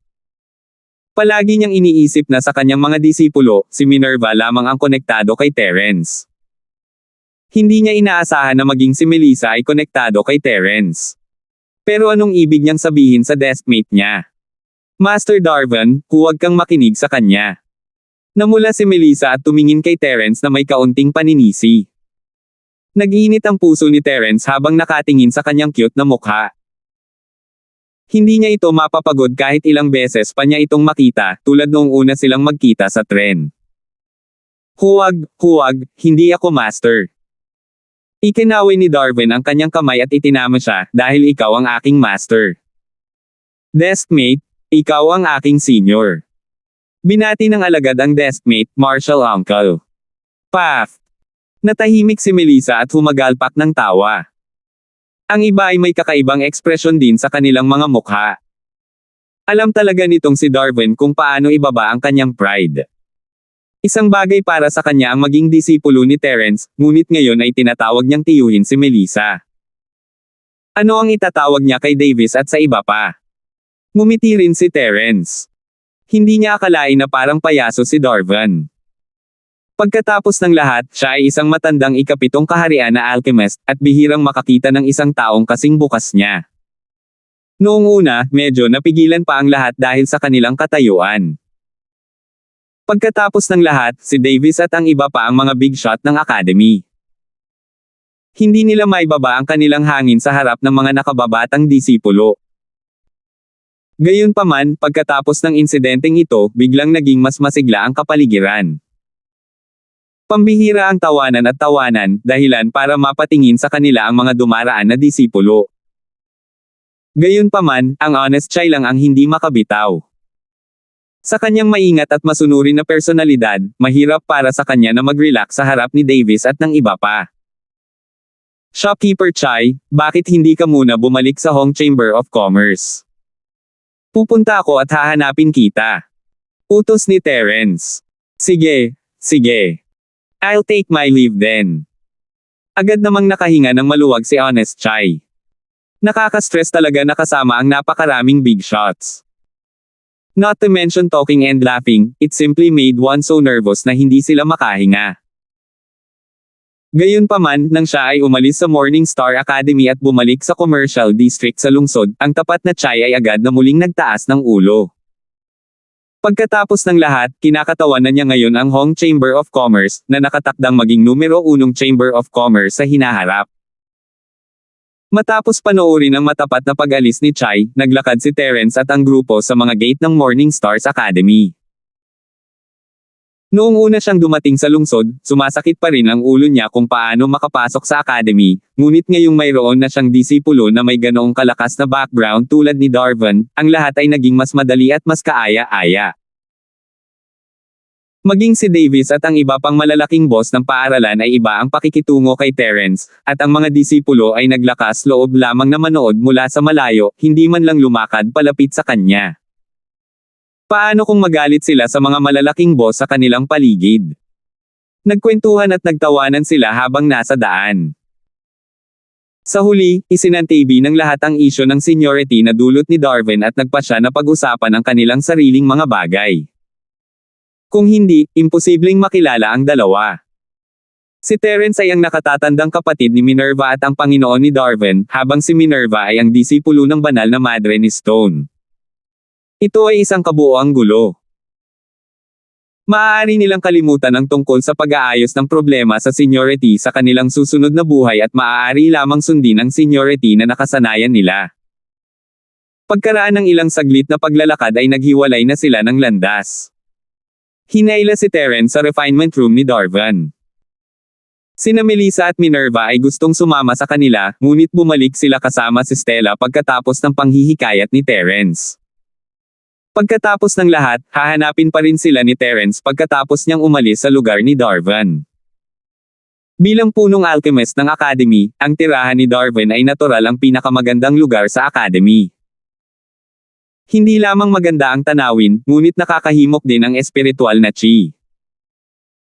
Palagi niyang iniisip na sa kanyang mga disipulo, si Minerva lamang ang konektado kay Terence. Hindi niya inaasahan na maging si Melissa ay konektado kay Terence. Pero anong ibig niyang sabihin sa deskmate niya? Master Darwin, huwag kang makinig sa kanya. Namula si Melissa at tumingin kay Terence na may kaunting paninisi. Nag-iinit ang puso ni Terence habang nakatingin sa kanyang cute na mukha. Hindi niya ito mapapagod kahit ilang beses pa niya itong makita, tulad noong una silang magkita sa tren. Huwag, hindi ako master. Ikinaway ni Darwin ang kanyang kamay at itinama siya, dahil ikaw ang aking master. Deskmate, ikaw ang aking senior. Binati ng alagad ang deskmate, Marshall Uncle. Paf! Natahimik si Melissa at humagalpak ng tawa. Ang iba ay may kakaibang ekspresyon din sa kanilang mga mukha. Alam talaga nitong si Darwin kung paano ibaba ang kanyang pride. Isang bagay para sa kanya ang maging disipulo ni Terence, ngunit ngayon ay tinatawag niyang tiyuhin si Melissa. Ano ang itatawag niya kay Davis at sa iba pa? Ngumiti rin si Terence. Hindi niya akalain na parang payaso si Darvan. Pagkatapos ng lahat, siya ay isang matandang ikapitong kaharian na alchemist, at bihirang makakita ng isang taong kasing bukas niya. Noong una, medyo napigilan pa ang lahat dahil sa kanilang katayuan. Pagkatapos ng lahat, si Davis at ang iba pa ang mga big shot ng Academy. Hindi nila maibaba ang kanilang hangin sa harap ng mga nakababatang disipulo. Gayunpaman, pagkatapos ng insidenteng ito, biglang naging mas masigla ang kapaligiran. Pambihira ang tawanan at tawanan, dahilan para mapatingin sa kanila ang mga dumaraan na disipulo. Gayunpaman, ang honest Chai lang ang hindi makabitaw. Sa kanyang maingat at masunurin na personalidad, mahirap para sa kanya na mag-relax sa harap ni Davis at ng iba pa. Shopkeeper Chai, bakit hindi ka muna bumalik sa Hong Chamber of Commerce? Pupunta ako at hahanapin kita. Utos ni Terence. Sige, sige. I'll take my leave then. Agad namang nakahinga ng maluwag si Honest Chai. Nakaka-stress talaga na kasama ang napakaraming big shots. Not to mention talking and laughing, it simply made one so nervous na hindi sila makahinga. Gayunpaman, nang siya ay umalis sa Morning Star Academy at bumalik sa Commercial District sa lungsod, ang tapat na Chai ay agad na muling nagtaas ng ulo. Pagkatapos ng lahat, kinakatawanan niya ngayon ang Hong Chamber of Commerce, na nakatakdang maging numero 1 Chamber of Commerce sa hinaharap. Matapos panoorin ang matapat na pag-alis ni Chai, naglakad si Terence at ang grupo sa mga gate ng Morning Stars Academy. Noong una siyang dumating sa lungsod, sumasakit pa rin ang ulo niya kung paano makapasok sa academy, ngunit ngayong mayroon na siyang disipulo na may ganoong kalakas na background tulad ni Darvan, ang lahat ay naging mas madali at mas kaaya-aya. Maging si Davis at ang iba pang malalaking boss ng paaralan ay iba ang pakikitungo kay Terence, at ang mga disipulo ay naglakas loob lamang na manood mula sa malayo, hindi man lang lumakad palapit sa kanya. Paano kung magalit sila sa mga malalaking boss sa kanilang paligid? Nagkwentuhan at nagtawanan sila habang nasa daan. Sa huli, isinantabi ng lahat ang isyo ng seniority na dulot ni Darvan at nagpasya na pag-usapan ang kanilang sariling mga bagay. Kung hindi, imposibleng makilala ang dalawa. Si Terence ay ang nakatatandang kapatid ni Minerva at ang Panginoon ni Darvan, habang si Minerva ay ang disipulo ng banal na madre ni Stone. Ito ay isang kabuoang gulo. Maaari nilang kalimutan ang tungkol sa pag-aayos ng problema sa seniority sa kanilang susunod na buhay at maaari lamang sundin ang seniority na nakasanayan nila. Pagkaraan ng ilang saglit na paglalakad ay naghiwalay na sila ng landas. Hinayla si Terence sa refinement room ni Darvan. Sina Melissa at Minerva ay gustong sumama sa kanila, ngunit bumalik sila kasama si Stella pagkatapos ng panghihikayat ni Terence. Pagkatapos ng lahat, hahanapin pa rin sila ni Terence pagkatapos niyang umalis sa lugar ni Darvan. Bilang punong alchemist ng Academy, ang tirahan ni Darvan ay natural ang pinakamagandang lugar sa Academy. Hindi lamang maganda ang tanawin, ngunit nakakahimok din ang espiritual na chi.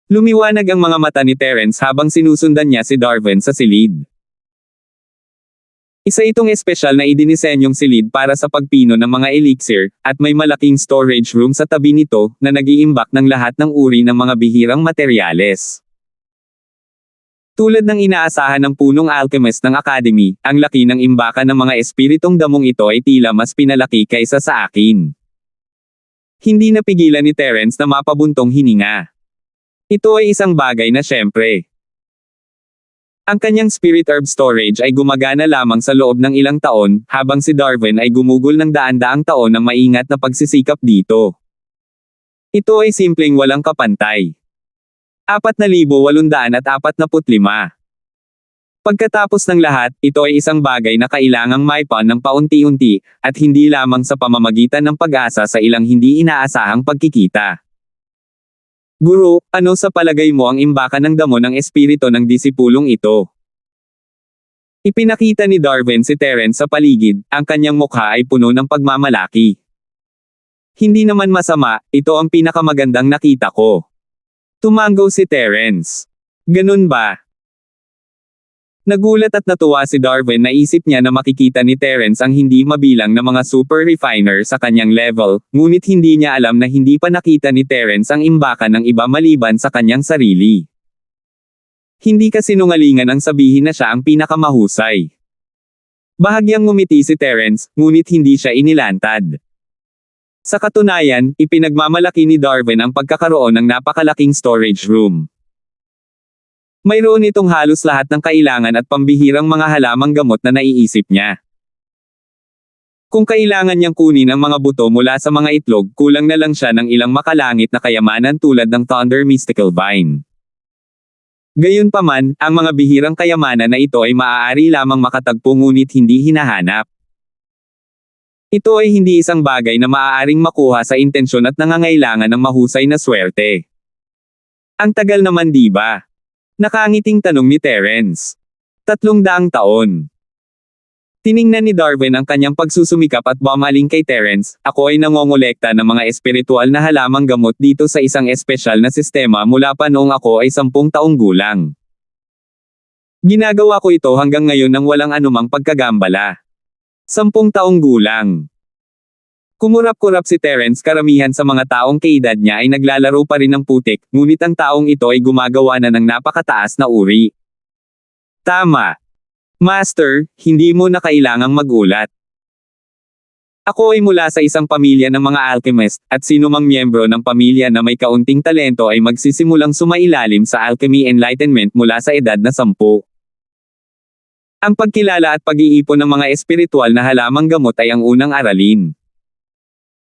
Lumiwanag ang mga mata ni Terence habang sinusundan niya si Darvan sa silid. Isa itong espesyal na idinisenyong silid para sa pagpino ng mga elixir, at may malaking storage room sa tabi nito, na nag-iimbak ng lahat ng uri ng mga bihirang materyales. Tulad ng inaasahan ng punong alchemist ng Academy, ang laki ng imbakan ng mga espiritong damong ito ay tila mas pinalaki kaysa sa akin. Hindi napigilan ni Terence na mapabuntong hininga. Ito ay isang bagay na syempre. Ang kanyang spirit herb storage ay gumagana lamang sa loob ng ilang taon, habang si Darvan ay gumugol ng daan-daang taon ng maingat na pagsisikap dito. Ito ay simpleng walang kapantay. 4,845. Pagkatapos ng lahat, ito ay isang bagay na kailangang maipan ng paunti-unti, at hindi lamang sa pamamagitan ng pag-asa sa ilang hindi inaasahang pagkikita. Guro, ano sa palagay mo ang imbakan ng damo ng espiritu ng disipulong ito? Ipinakita ni Darvan si Terence sa paligid, ang kanyang mukha ay puno ng pagmamalaki. Hindi naman masama, ito ang pinakamagandang nakita ko. Tumango si Terence. Ganun ba? Nagulat at natuwa si Darwin na isip niya na makikita ni Terence ang hindi mabilang na mga super refiner sa kanyang level, ngunit hindi niya alam na hindi pa nakita ni Terence ang imbakan ng iba maliban sa kanyang sarili. Hindi kasinungalingan ang sabihin na siya ang pinakamahusay. Bahagyang ngumiti si Terence, ngunit hindi siya inilantad. Sa katunayan, ipinagmamalaki ni Darwin ang pagkakaroon ng napakalaking storage room. Mayroon itong halos lahat ng kailangan at pambihirang mga halamang gamot na naiisip niya. Kung kailangan niyang kunin ang mga buto mula sa mga itlog, kulang na lang siya ng ilang makalangit na kayamanan tulad ng Thunder Mystical Vine. Gayunpaman, ang mga bihirang kayamanan na ito ay maaari lamang makatagpo ngunit hindi hinahanap. Ito ay hindi isang bagay na maaaring makuha sa intensyon at nangangailangan ng mahusay na swerte. Ang tagal naman, di ba? Nakangiting tanong ni Terence. 300 taon. Tiningnan ni Darwin ang kanyang pagsusumikap at bumaling kay Terence, ako ay nangongolekta ng mga espiritual na halamang gamot dito sa isang espesyal na sistema mula pa noong ako ay 10 taong gulang. Ginagawa ko ito hanggang ngayon nang walang anumang pagkagambala. 10 taong gulang. Kumurap-kurap si Terence. Karamihan sa mga taong kaedad niya ay naglalaro pa rin ng putik, ngunit ang taong ito ay gumagawa na ng napakataas na uri. Tama. Master, hindi mo na kailangang magulat. Ako ay mula sa isang pamilya ng mga alchemist, at sinumang miyembro ng pamilya na may kaunting talento ay magsisimulang sumailalim sa alchemy enlightenment mula sa edad na 10. Ang pagkilala at pag-iipon ng mga espiritual na halamang gamot ay ang unang aralin.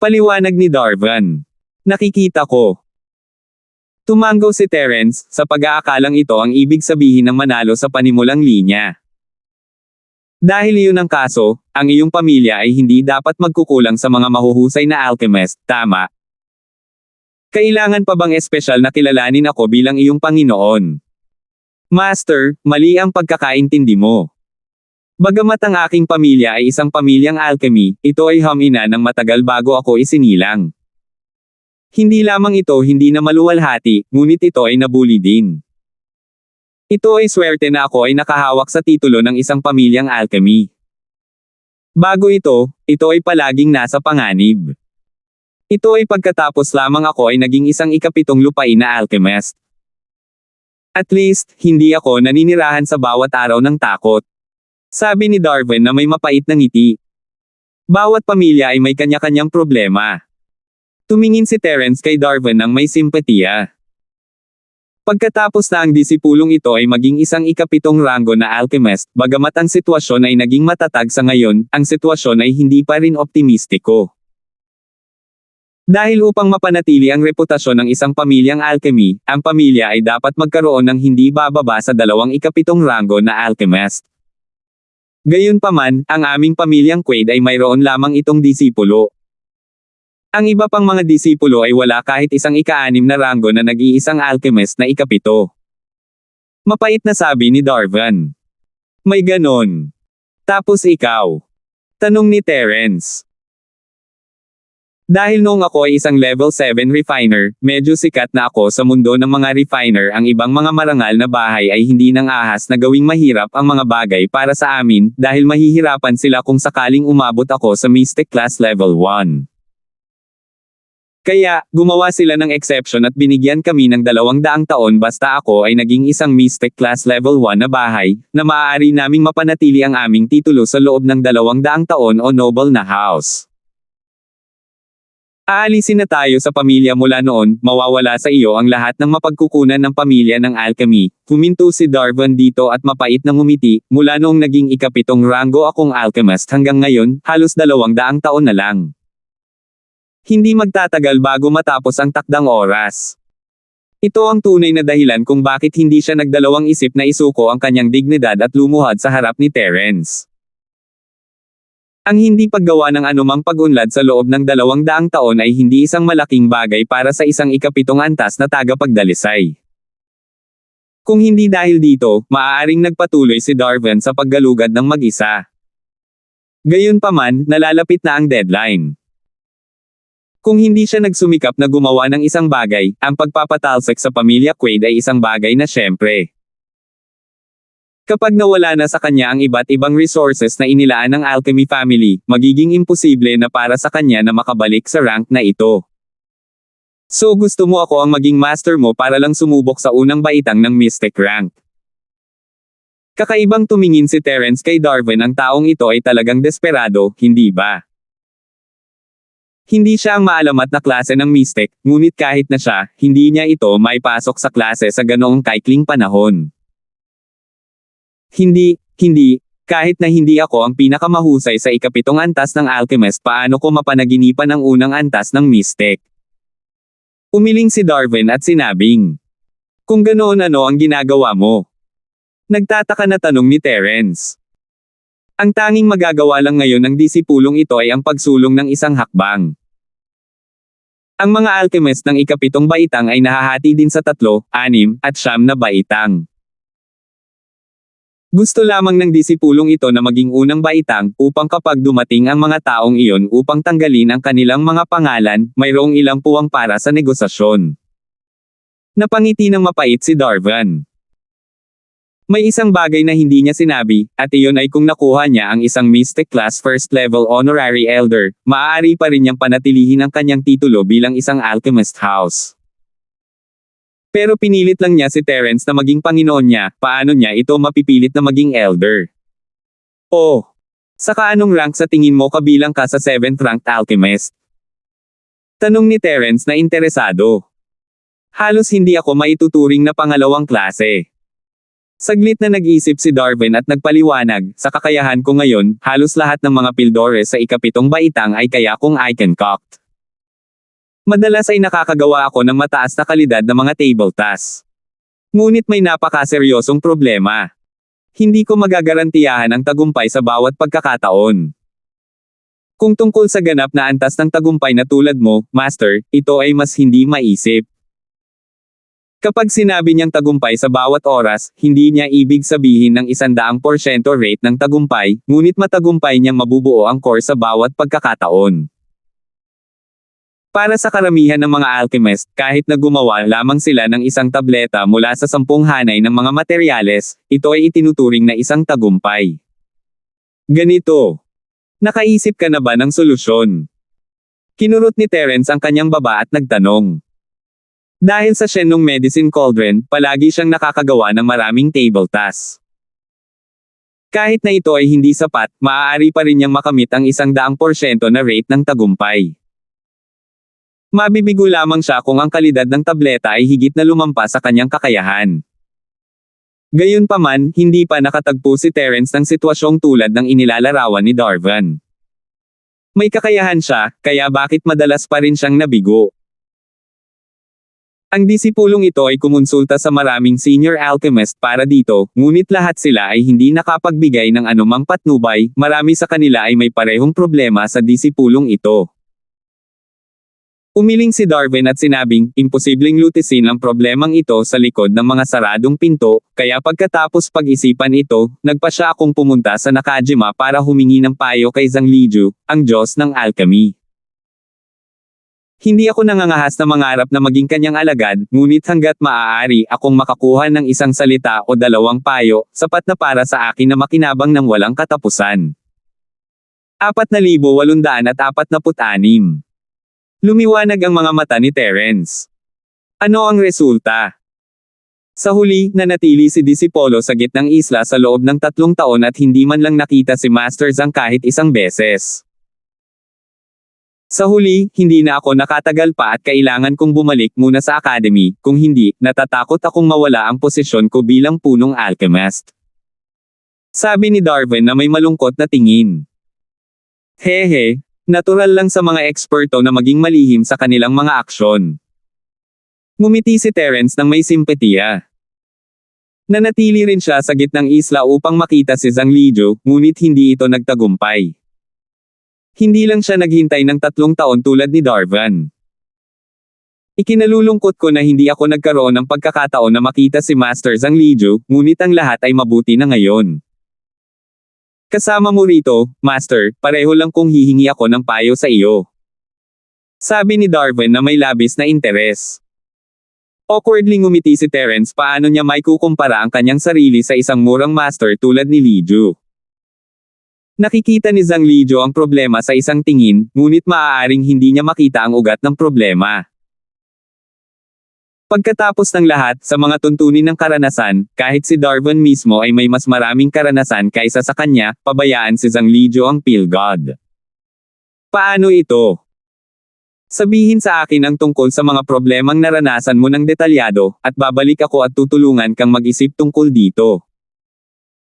Paliwanag ni Darwin. Nakikita ko. Tumango si Terence, sa pag-aakalang ito ang ibig sabihin ng manalo sa panimulang linya. Dahil iyon ang kaso, ang iyong pamilya ay hindi dapat magkukulang sa mga mahuhusay na alchemist, tama? Kailangan pa bang espesyal na kilalanin ako bilang iyong Panginoon? Master, mali ang pagkakaintindi mo. Bagamat ang aking pamilya ay isang pamilyang alchemy, ito ay hamina ng matagal bago ako isinilang. Hindi lamang ito hindi na maluwalhati, ngunit ito ay nabuli din. Ito ay swerte na ako ay nakahawak sa titulo ng isang pamilyang alchemy. Bago ito ay palaging nasa panganib. Ito ay pagkatapos lamang ako ay naging isang ikapitong lupain na alchemist. At least, hindi ako naninirahan sa bawat araw ng takot. Sabi ni Darwin na may mapait na ngiti. Bawat pamilya ay may kanya-kanyang problema. Tumingin si Terence kay Darwin ng may simpatiya. Pagkatapos na ang disipulong ito ay maging isang ikapitong ranggo na alchemist, bagamat ang sitwasyon ay naging matatag sa ngayon, ang sitwasyon ay hindi pa rin optimistiko. Dahil upang mapanatili ang reputasyon ng isang pamilyang alchemy, ang pamilya ay dapat magkaroon ng hindi bababa sa 2 ikapitong ranggo na alchemist. Gayunpaman, ang aming pamilyang Quaid ay mayroon lamang itong disipulo. Ang iba pang mga disipulo ay wala kahit isang ika-6 na ranggo na nag-iisang alchemist na ikapito. Mapait na sabi ni Darwin. May ganon. Tapos ikaw? Tanong ni Terence. Dahil noong ako ay isang level 7 refiner, medyo sikat na ako sa mundo ng mga refiner. Ang ibang mga marangal na bahay ay hindi nang ahas na gawing mahirap ang mga bagay para sa amin, dahil mahihirapan sila kung sakaling umabot ako sa Mystic Class Level 1. Kaya, gumawa sila ng exception at binigyan kami ng 200 taon basta ako ay naging isang Mystic Class Level 1 na bahay, na maaari naming mapanatili ang aming titulo sa loob ng 200 taon o noble na house. Aalisin na tayo sa pamilya mula noon, mawawala sa iyo ang lahat ng mapagkukunan ng pamilya ng alchemy. Huminto si Darwin dito at mapait na ngumiti, mula noong naging ikapitong ranggo akong alchemist hanggang ngayon, halos 200 taon na lang. Hindi magtatagal bago matapos ang takdang oras. Ito ang tunay na dahilan kung bakit hindi siya nagdalawang isip na isuko ang kanyang dignidad at lumuhad sa harap ni Terence. Ang hindi paggawa ng anumang pag-unlad sa loob ng 200 taon ay hindi isang malaking bagay para sa isang ikapitong antas na tagapagdalisay. Kung hindi dahil dito, maaaring nagpatuloy si Darwin sa paggalugad ng mag-isa. Gayunpaman, nalalapit na ang deadline. Kung hindi siya nagsumikap na gumawa ng isang bagay, ang pagpapatalsik sa pamilya Quaid ay isang bagay na syempre. Kapag nawala na sa kanya ang iba't ibang resources na inilaan ng Alchemy family, magiging imposible na para sa kanya na makabalik sa rank na ito. So gusto mo ako ang maging master mo para lang sumubok sa unang baitang ng Mystic rank. Kakaibang tumingin si Terence kay Darwin, ang taong ito ay talagang desperado, hindi ba? Hindi siya ang maalamat na klase ng Mystic, ngunit kahit na siya, hindi niya ito maipasok sa klase sa ganoong kaikling panahon. Hindi, kahit na hindi ako ang pinakamahusay sa ikapitong antas ng Alchemist, paano ko mapanaginipan ang unang antas ng Mystic? Umiling si Darwin at sinabing, kung ganoon, ano ang ginagawa mo? Nagtataka na tanong ni Terence. Ang tanging magagawa lang ngayon ng disipulong ito ay ang pagsulong ng isang hakbang. Ang mga alchemist ng ikapitong baitang ay nahahati din sa 3, 6, at 9 na baitang. Gusto lamang ng disipulong ito na maging unang baitang, upang kapag dumating ang mga taong iyon upang tanggalin ang kanilang mga pangalan, mayroong ilang puwang para sa negosasyon. Napangiti ng mapait si Darwin. May isang bagay na hindi niya sinabi, at iyon ay kung nakuha niya ang isang Mystic Class First Level Honorary Elder, maaari pa rin niyang panatilihin ang kanyang titulo bilang isang Alchemist House. Pero pinilit lang niya si Terence na maging Panginoon niya, paano niya ito mapipilit na maging Elder? Oh! Saka anong rank sa tingin mo kabilang ka sa 7th ranked Alchemist? Tanong ni Terence na interesado. Halos hindi ako maituturing na pangalawang klase. Saglit na nag-isip si Darwin at nagpaliwanag, sa kakayahan ko ngayon, halos lahat ng mga Pildores sa ikapitong baitang ay kaya kong icon-cocked. Madalas ay nakakagawa ako ng mataas na kalidad na mga table tasks. Ngunit may napakaseryosong problema. Hindi ko magagarantiyahan ang tagumpay sa bawat pagkakataon. Kung tungkol sa ganap na antas ng tagumpay na tulad mo, Master, ito ay mas hindi maisip. Kapag sinabi niyang tagumpay sa bawat oras, hindi niya ibig sabihin ng 100% rate ng tagumpay, ngunit matagumpay niyang mabubuo ang core sa bawat pagkakataon. Para sa karamihan ng mga alchemist, kahit na gumawa lamang sila ng isang tableta mula sa 10 hanay ng mga materyales, ito ay itinuturing na isang tagumpay. Ganito. Nakaisip ka na ba ng solusyon? Kinurot ni Terence ang kanyang baba at nagtanong. Dahil sa Shenlong Medicine Cauldron, palagi siyang nakakagawa ng maraming table tasks. Kahit na ito ay hindi sapat, maaari pa rin niyang makamit ang 100% na rate ng tagumpay. Mabibigo lamang siya kung ang kalidad ng tableta ay higit na lumampas sa kanyang kakayahan. Gayunpaman, hindi pa nakatagpo si Terence ng sitwasyong tulad ng inilalarawan ni Darwin. May kakayahan siya, kaya bakit madalas pa rin siyang nabigo? Ang disipulong ito ay kumonsulta sa maraming senior alchemist para dito, ngunit lahat sila ay hindi nakapagbigay ng anumang patnubay, marami sa kanila ay may parehong problema sa disipulong ito. Umiling si Darwin at sinabing, imposibleng lutisin ang problemang ito sa likod ng mga saradong pinto, kaya pagkatapos pag-isipan ito, nagpa siya akong pumunta sa Nakajima para humingi ng payo kay Zhang Liju, ang Diyos ng Alchemy. Hindi ako nangangahas na mangarap na maging kanyang alagad, ngunit hanggat maaari akong makakuha ng isang salita o 2 payo, sapat na para sa akin na makinabang ng walang katapusan. 4,846. Lumiwanag ang mga mata ni Terence. Ano ang resulta? Sa huli, nanatili si Disipolo sa gitnang isla sa loob ng 3 taon at hindi man lang nakita si Master Zhang kahit isang beses. Sa huli, hindi na ako nakatagal pa at kailangan kong bumalik muna sa academy, kung hindi, natatakot akong mawala ang posisyon ko bilang punong alchemist. Sabi ni Darwin na may malungkot na tingin. Hehe. Natural lang sa mga eksperto na maging malihim sa kanilang mga aksyon. Ngumiti si Terence nang may simpatiya. Nanatili rin siya sa gitnang isla upang makita si Zhang Liju, ngunit hindi ito nagtagumpay. Hindi lang siya naghintay ng 3 taon tulad ni Darwin. Ikinalulungkot ko na hindi ako nagkaroon ng pagkakataon na makita si Master Zhang Liju, ngunit ang lahat ay mabuti na ngayon. Kasama mo rito, Master, pareho lang kung hihingi ako ng payo sa iyo. Sabi ni Darwin na may labis na interes. Awkwardly ngumiti si Terence. Paano niya may kukumpara ang kanyang sarili sa isang murang master tulad ni Li Ju? Nakikita ni Zhang Lijo ang problema sa isang tingin, ngunit maaaring hindi niya makita ang ugat ng problema. Pagkatapos ng lahat, sa mga tuntunin ng karanasan, kahit si Darwin mismo ay may mas maraming karanasan kaysa sa kanya, pabayaan si Zhang Lijo ang Pill God. Paano ito? Sabihin sa akin ang tungkol sa mga problemang naranasan mo ng detalyado, at babalik ako at tutulungan kang mag-isip tungkol dito.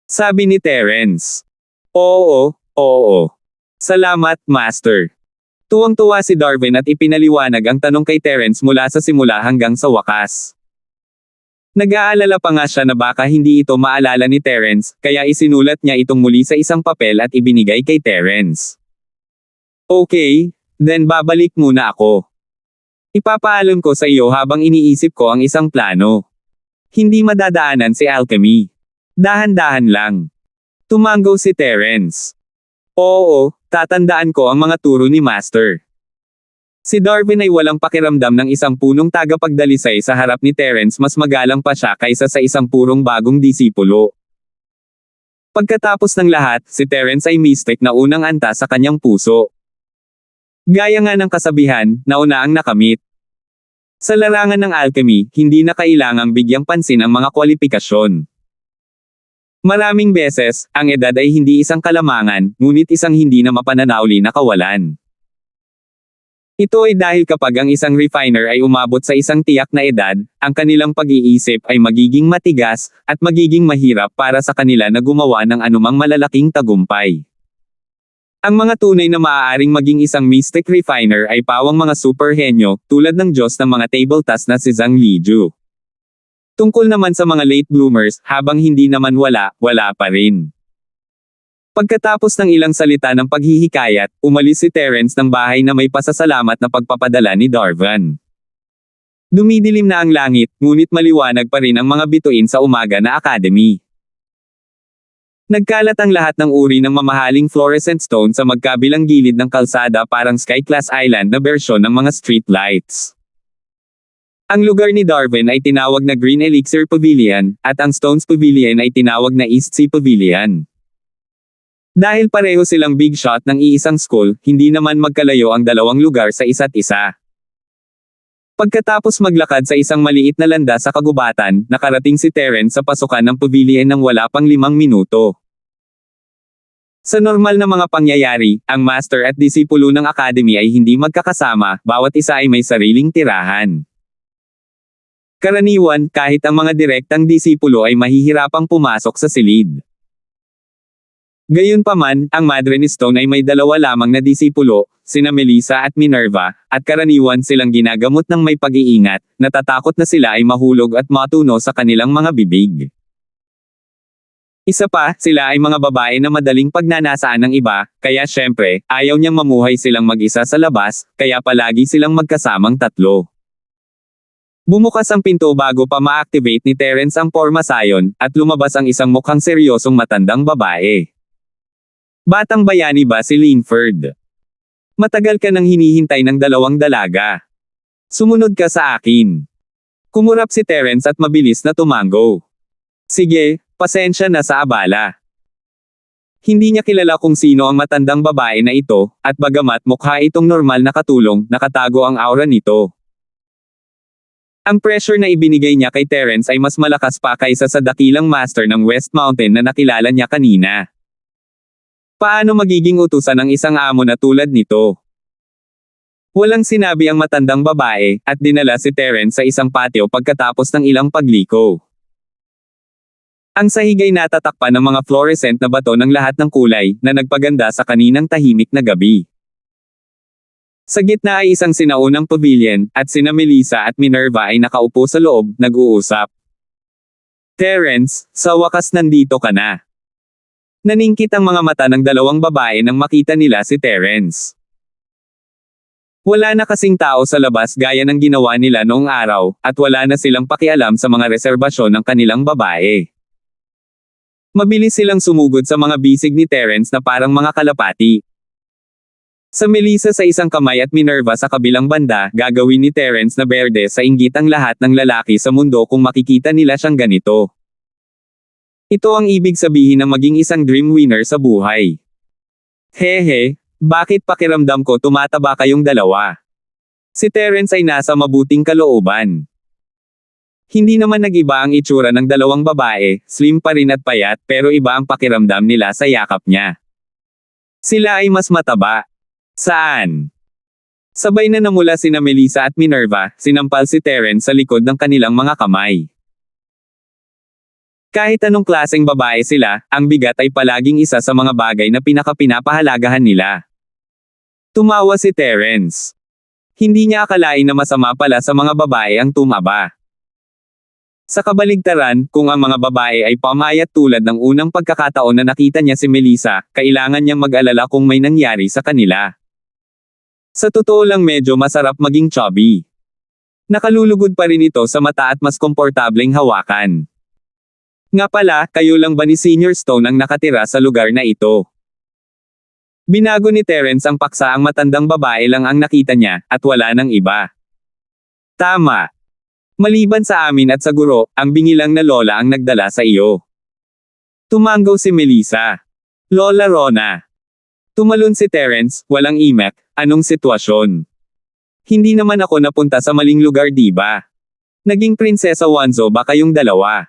Sabi ni Terence. Oo. Salamat, Master. Tuwang-tuwa si Darwin at ipinaliwanag ang tanong kay Terence mula sa simula hanggang sa wakas. Nag-aalala pa nga siya na baka hindi ito maalala ni Terence, kaya isinulat niya itong muli sa isang papel at ibinigay kay Terence. Okay, then babalik muna ako. Ipapaalam ko sa iyo habang iniisip ko ang isang plano. Hindi madadaanan si Alchemy. Dahan-dahan lang. Tumango si Terence. Oo, tatandaan ko ang mga turo ni Master. Si Darwin ay walang pakiramdam ng isang punong tagapagdalisay sa harap ni Terence. Mas magalang pa siya kaysa sa isang purong bagong disipulo. Pagkatapos ng lahat, si Terence ay mystic na unang anta sa kanyang puso. Gaya nga ng kasabihan, nauna ang nakamit. Sa larangan ng alchemy, hindi na kailangang bigyang pansin ang mga kwalifikasyon. Maraming beses, ang edad ay hindi isang kalamangan, ngunit isang hindi na mapananauli na kawalan. Ito ay dahil kapag ang isang refiner ay umabot sa isang tiyak na edad, ang kanilang pag-iisip ay magiging matigas, at magiging mahirap para sa kanila na gumawa ng anumang malalaking tagumpay. Ang mga tunay na maaaring maging isang mystic refiner ay pawang mga superhenyo, tulad ng Diyos ng mga table task na si Zhang Lijo. Tungkol naman sa mga late bloomers, habang hindi naman wala pa rin. Pagkatapos ng ilang salita ng paghihikayat, umalis si Terence ng bahay na may pasasalamat na pagpapadala ni Darwin. Dumidilim na ang langit, ngunit maliwanag pa rin ang mga bituin sa umaga na academy. Nagkalat ang lahat ng uri ng mamahaling fluorescent stone sa magkabilang gilid ng kalsada, parang sky-class island na bersyon ng mga street lights. Ang lugar ni Darwin ay tinawag na Green Elixir Pavilion, at ang Stones Pavilion ay tinawag na East Sea Pavilion. Dahil pareho silang big shot ng iisang school, hindi naman magkalayo ang dalawang lugar sa isa't isa. Pagkatapos maglakad sa isang maliit na landas sa kagubatan, nakarating si Terence sa pasukan ng pavilion ng wala pang 5 minuto. Sa normal na mga pangyayari, ang master at disipulo ng academy ay hindi magkakasama, bawat isa ay may sariling tirahan. Karaniwan, kahit ang mga direktang disipulo ay mahihirapang pumasok sa silid. Gayunpaman, ang Madre ni Stone ay may 2 lamang na disipulo, sina Melissa at Minerva, at karaniwan silang ginagamot ng may pag-iingat, natatakot na sila ay mahulog at matuno sa kanilang mga bibig. Isa pa, sila ay mga babae na madaling pagnanasaan ng iba, kaya syempre, ayaw niyang mamuhay silang mag-isa sa labas, kaya palagi silang magkasamang 3. Bumukas ang pinto bago pa ma-activate ni Terence ang Pormasayon, at lumabas ang isang mukhang seryosong matandang babae. Batang bayani ba si Linford? Matagal ka nang hinihintay ng 2 dalaga. Sumunod ka sa akin. Kumurap si Terence at mabilis na tumango. Sige, pasensya na sa abala. Hindi niya kilala kung sino ang matandang babae na ito, at bagamat mukha itong normal na katulong, nakatago ang aura nito. Ang pressure na ibinigay niya kay Terence ay mas malakas pa kaysa sa dakilang master ng West Mountain na nakilala niya kanina. Paano magiging utusan ng isang amo na tulad nito? Walang sinabi ang matandang babae, at dinala si Terence sa isang patio pagkatapos ng ilang pagliko. Ang sahig ay natatakpan ng mga fluorescent na bato ng lahat ng kulay, na nagpaganda sa kaninang tahimik na gabi. Sa gitna ay isang sinaunang pavilion, at sina Melissa at Minerva ay nakaupo sa loob, nag-uusap. Terence, sa wakas nandito ka na. Naningkit ang mga mata ng 2 babae nang makita nila si Terence. Wala na kasing tao sa labas gaya ng ginawa nila noong araw, at wala na silang pakialam sa mga reserbasyon ng kanilang babae. Mabilis silang sumugod sa mga bisig ni Terence na parang mga kalapati. Sa Melissa sa isang kamay at Minerva sa kabilang banda, gagawin ni Terence na berde sa inggit ang lahat ng lalaki sa mundo kung makikita nila siyang ganito. Ito ang ibig sabihin ng maging isang dream winner sa buhay. Hehe, bakit pakiramdam ko tumataba kayong dalawa? Si Terence ay nasa mabuting kalooban. Hindi naman nag-iba ang itsura ng dalawang babae, slim pa rin at payat pero iba ang pakiramdam nila sa yakap niya. Sila ay mas mataba. Saan? Sabay na namula sina Melissa at Minerva, sinampal si Terence sa likod ng kanilang mga kamay. Kahit anong klaseng babae sila, ang bigat ay palaging isa sa mga bagay na pinakapahalagahan nila. Tumawa si Terence. Hindi niya akalain na masama pala sa mga babae ang tumaba. Sa kabaligtaran, kung ang mga babae ay pamayat tulad ng unang pagkakataon na nakita niya si Melissa, kailangan niyang mag-alala kung may nangyari sa kanila. Sa totoo lang medyo masarap maging chubby. Nakalulugod pa rin ito sa mata at mas komportableng hawakan. Nga pala, kayo lang ba ni Senior Stone ang nakatira sa lugar na ito? Binago ni Terence ang paksa, ang matandang babae lang ang nakita niya, at wala nang iba. Tama. Maliban sa amin at sa guro, ang bingilang na lola ang nagdala sa iyo. Tumanggaw si Melissa. Lola Rona. Tumalon si Terence, walang imek, anong sitwasyon? Hindi naman ako napunta sa maling lugar, di ba? Naging Prinsesa Wanzo ba kayong dalawa?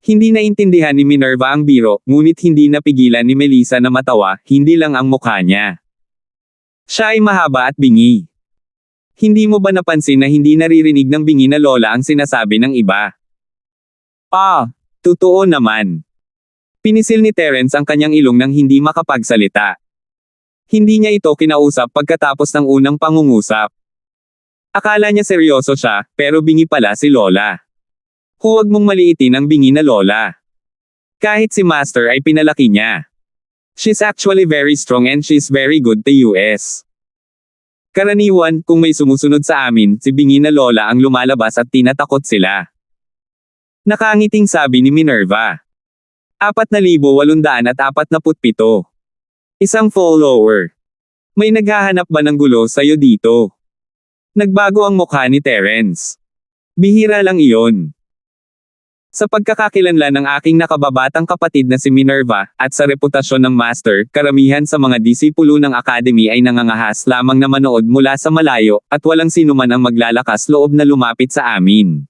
Hindi naintindihan ni Minerva ang biro, ngunit hindi napigilan ni Melissa na matawa, hindi lang ang mukha niya. Siya ay mahaba at bingi. Hindi mo ba napansin na hindi naririnig ng bingi na lola ang sinasabi ng iba? Totoo naman. Pinisil ni Terence ang kanyang ilong nang hindi makapagsalita. Hindi niya ito kinausap pagkatapos ng unang pangungusap. Akala niya seryoso siya, pero bingi pala si lola. Huwag mong maliitin ang bingi na lola. Kahit si Master ay pinalaki niya. She's actually very strong and she's very good to us. Karaniwan, kung may sumusunod sa amin, si bingi na lola ang lumalabas at tinatakot sila. Nakangiting sabi ni Minerva. 4,847. Isang follower. May naghahanap ba ng gulo sa'yo dito? Nagbago ang mukha ni Terence. Bihira lang iyon. Sa pagkakakilanlan ng aking nakababatang kapatid na si Minerva, at sa reputasyon ng Master, karamihan sa mga disipulo ng Academy ay nangangahas lamang na manood mula sa malayo, at walang sinuman ang maglalakas loob na lumapit sa amin.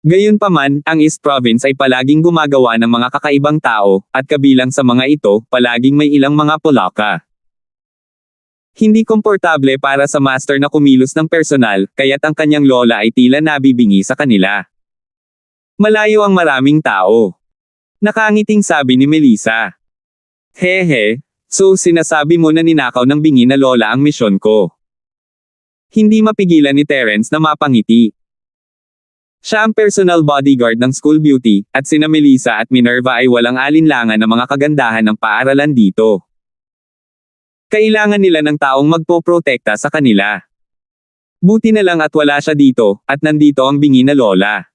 Gayunpaman, ang East Province ay palaging gumagawa ng mga kakaibang tao, at kabilang sa mga ito, palaging may ilang mga polaka. Hindi komportable para sa Master na kumilos ng personal, kaya't ang kanyang lola ay tila nabibingi sa kanila. Malayo ang maraming tao. Nakangiting sabi ni Melissa. Hehe, so sinasabi mo na ninakaw ng bingi na lola ang misyon ko. Hindi mapigilan ni Terence na mapangiti. Siya ang personal bodyguard ng School Beauty, at sina Melissa at Minerva ay walang alinlangan na mga kagandahan ng paaralan dito. Kailangan nila ng taong magpoprotekta sa kanila. Buti na lang at wala siya dito, at nandito ang bingi na lola.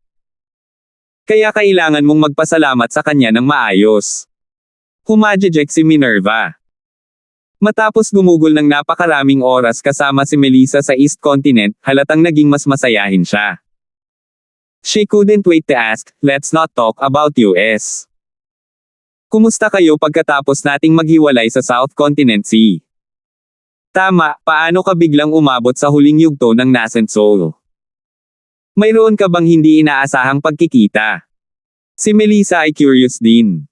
Kaya kailangan mong magpasalamat sa kanya ng maayos. Humajejek si Minerva. Matapos gumugol ng napakaraming oras kasama si Melissa sa East Continent, halatang naging mas masayahin siya. She couldn't wait to ask, let's not talk about US. Kumusta kayo pagkatapos nating maghiwalay sa South Continent Sea? Tama, paano ka biglang umabot sa huling yugto ng Nascent Soul? Mayroon ka bang hindi inaasahang pagkikita? Si Melissa ay curious din.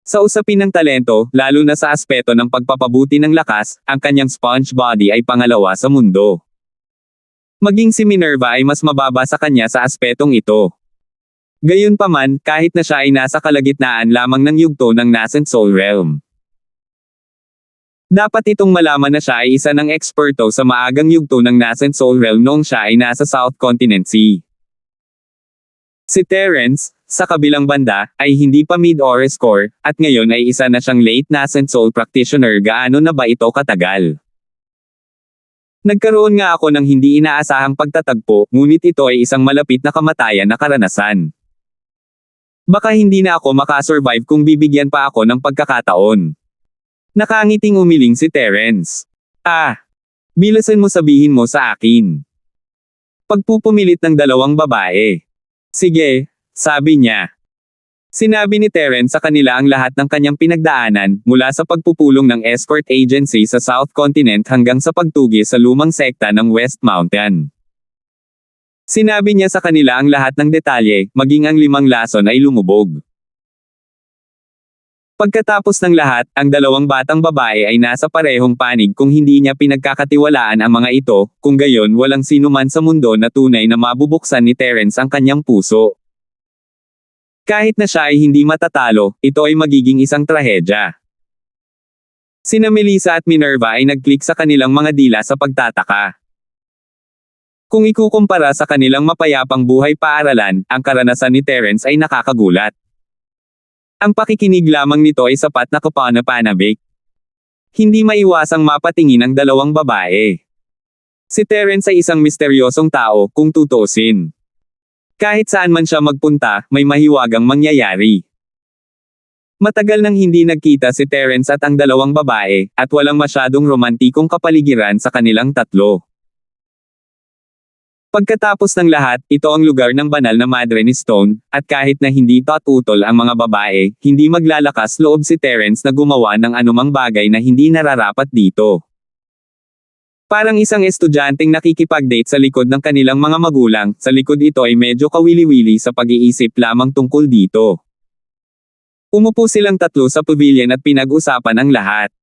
Sa usapin ng talento, lalo na sa aspeto ng pagpapabuti ng lakas, ang kanyang sponge body ay pangalawa sa mundo. Maging si Minerva ay mas mababa sa kanya sa aspetong ito. Gayunpaman, kahit na siya ay nasa kalagitnaan lamang ng yugto ng Nascent Soul Realm. Dapat itong malaman na siya ay isa ng eksperto sa maagang yugto ng Nascent Soul Realm noong siya ay nasa South Continent Sea. Si Terence, sa kabilang banda, ay hindi pa mid or score, at ngayon ay isa na siyang late Nascent Soul practitioner. Gaano na ba ito katagal? Nagkaroon nga ako ng hindi inaasahang pagtatagpo, ngunit ito ay isang malapit na kamatayan na karanasan. Baka hindi na ako makasurvive kung bibigyan pa ako ng pagkakataon. Nakangiting umiling si Terence. Bilasan mo sabihin mo sa akin. Pagpupumilit ng dalawang babae. Sige, sabi niya. Sinabi ni Terence sa kanila ang lahat ng kanyang pinagdaanan, mula sa pagpupulong ng escort agency sa South Continent hanggang sa pagtugi sa lumang sekta ng West Mountain. Sinabi niya sa kanila ang lahat ng detalye, maging ang 5 lason ay lumubog. Pagkatapos ng lahat, ang dalawang batang babae ay nasa parehong panig kung hindi niya pinagkakatiwalaan ang mga ito, kung gayon walang sino man sa mundo na tunay na mabubuksan ni Terence ang kanyang puso. Kahit na siya ay hindi matatalo, ito ay magiging isang trahedya. Sina Melissa at Minerva ay nag-click sa kanilang mga dila sa pagtataka. Kung ikukumpara sa kanilang mapayapang buhay paaralan, ang karanasan ni Terence ay nakakagulat. Ang pakikinig lamang nito ay sapat na kapanapanabik. Hindi maiwasang mapatingin ang dalawang babae. Si Terence ay isang misteryosong tao, kung tutuusin. Kahit saan man siya magpunta, may mahiwagang mangyayari. Matagal nang hindi nagkita si Terence at ang dalawang babae, at walang masyadong romantikong kapaligiran sa kanilang tatlo. Pagkatapos ng lahat, ito ang lugar ng banal na Madre ni Stone, at kahit na hindi tatutol ang mga babae, hindi maglalakas loob si Terence na gumawa ng anumang bagay na hindi nararapat dito. Parang isang estudyanteng nakikipag-date sa likod ng kanilang mga magulang, sa likod ito ay medyo kawili-wili sa pag-iisip lamang tungkol dito. Umupo silang tatlo sa pavilion at pinag-usapan ang lahat.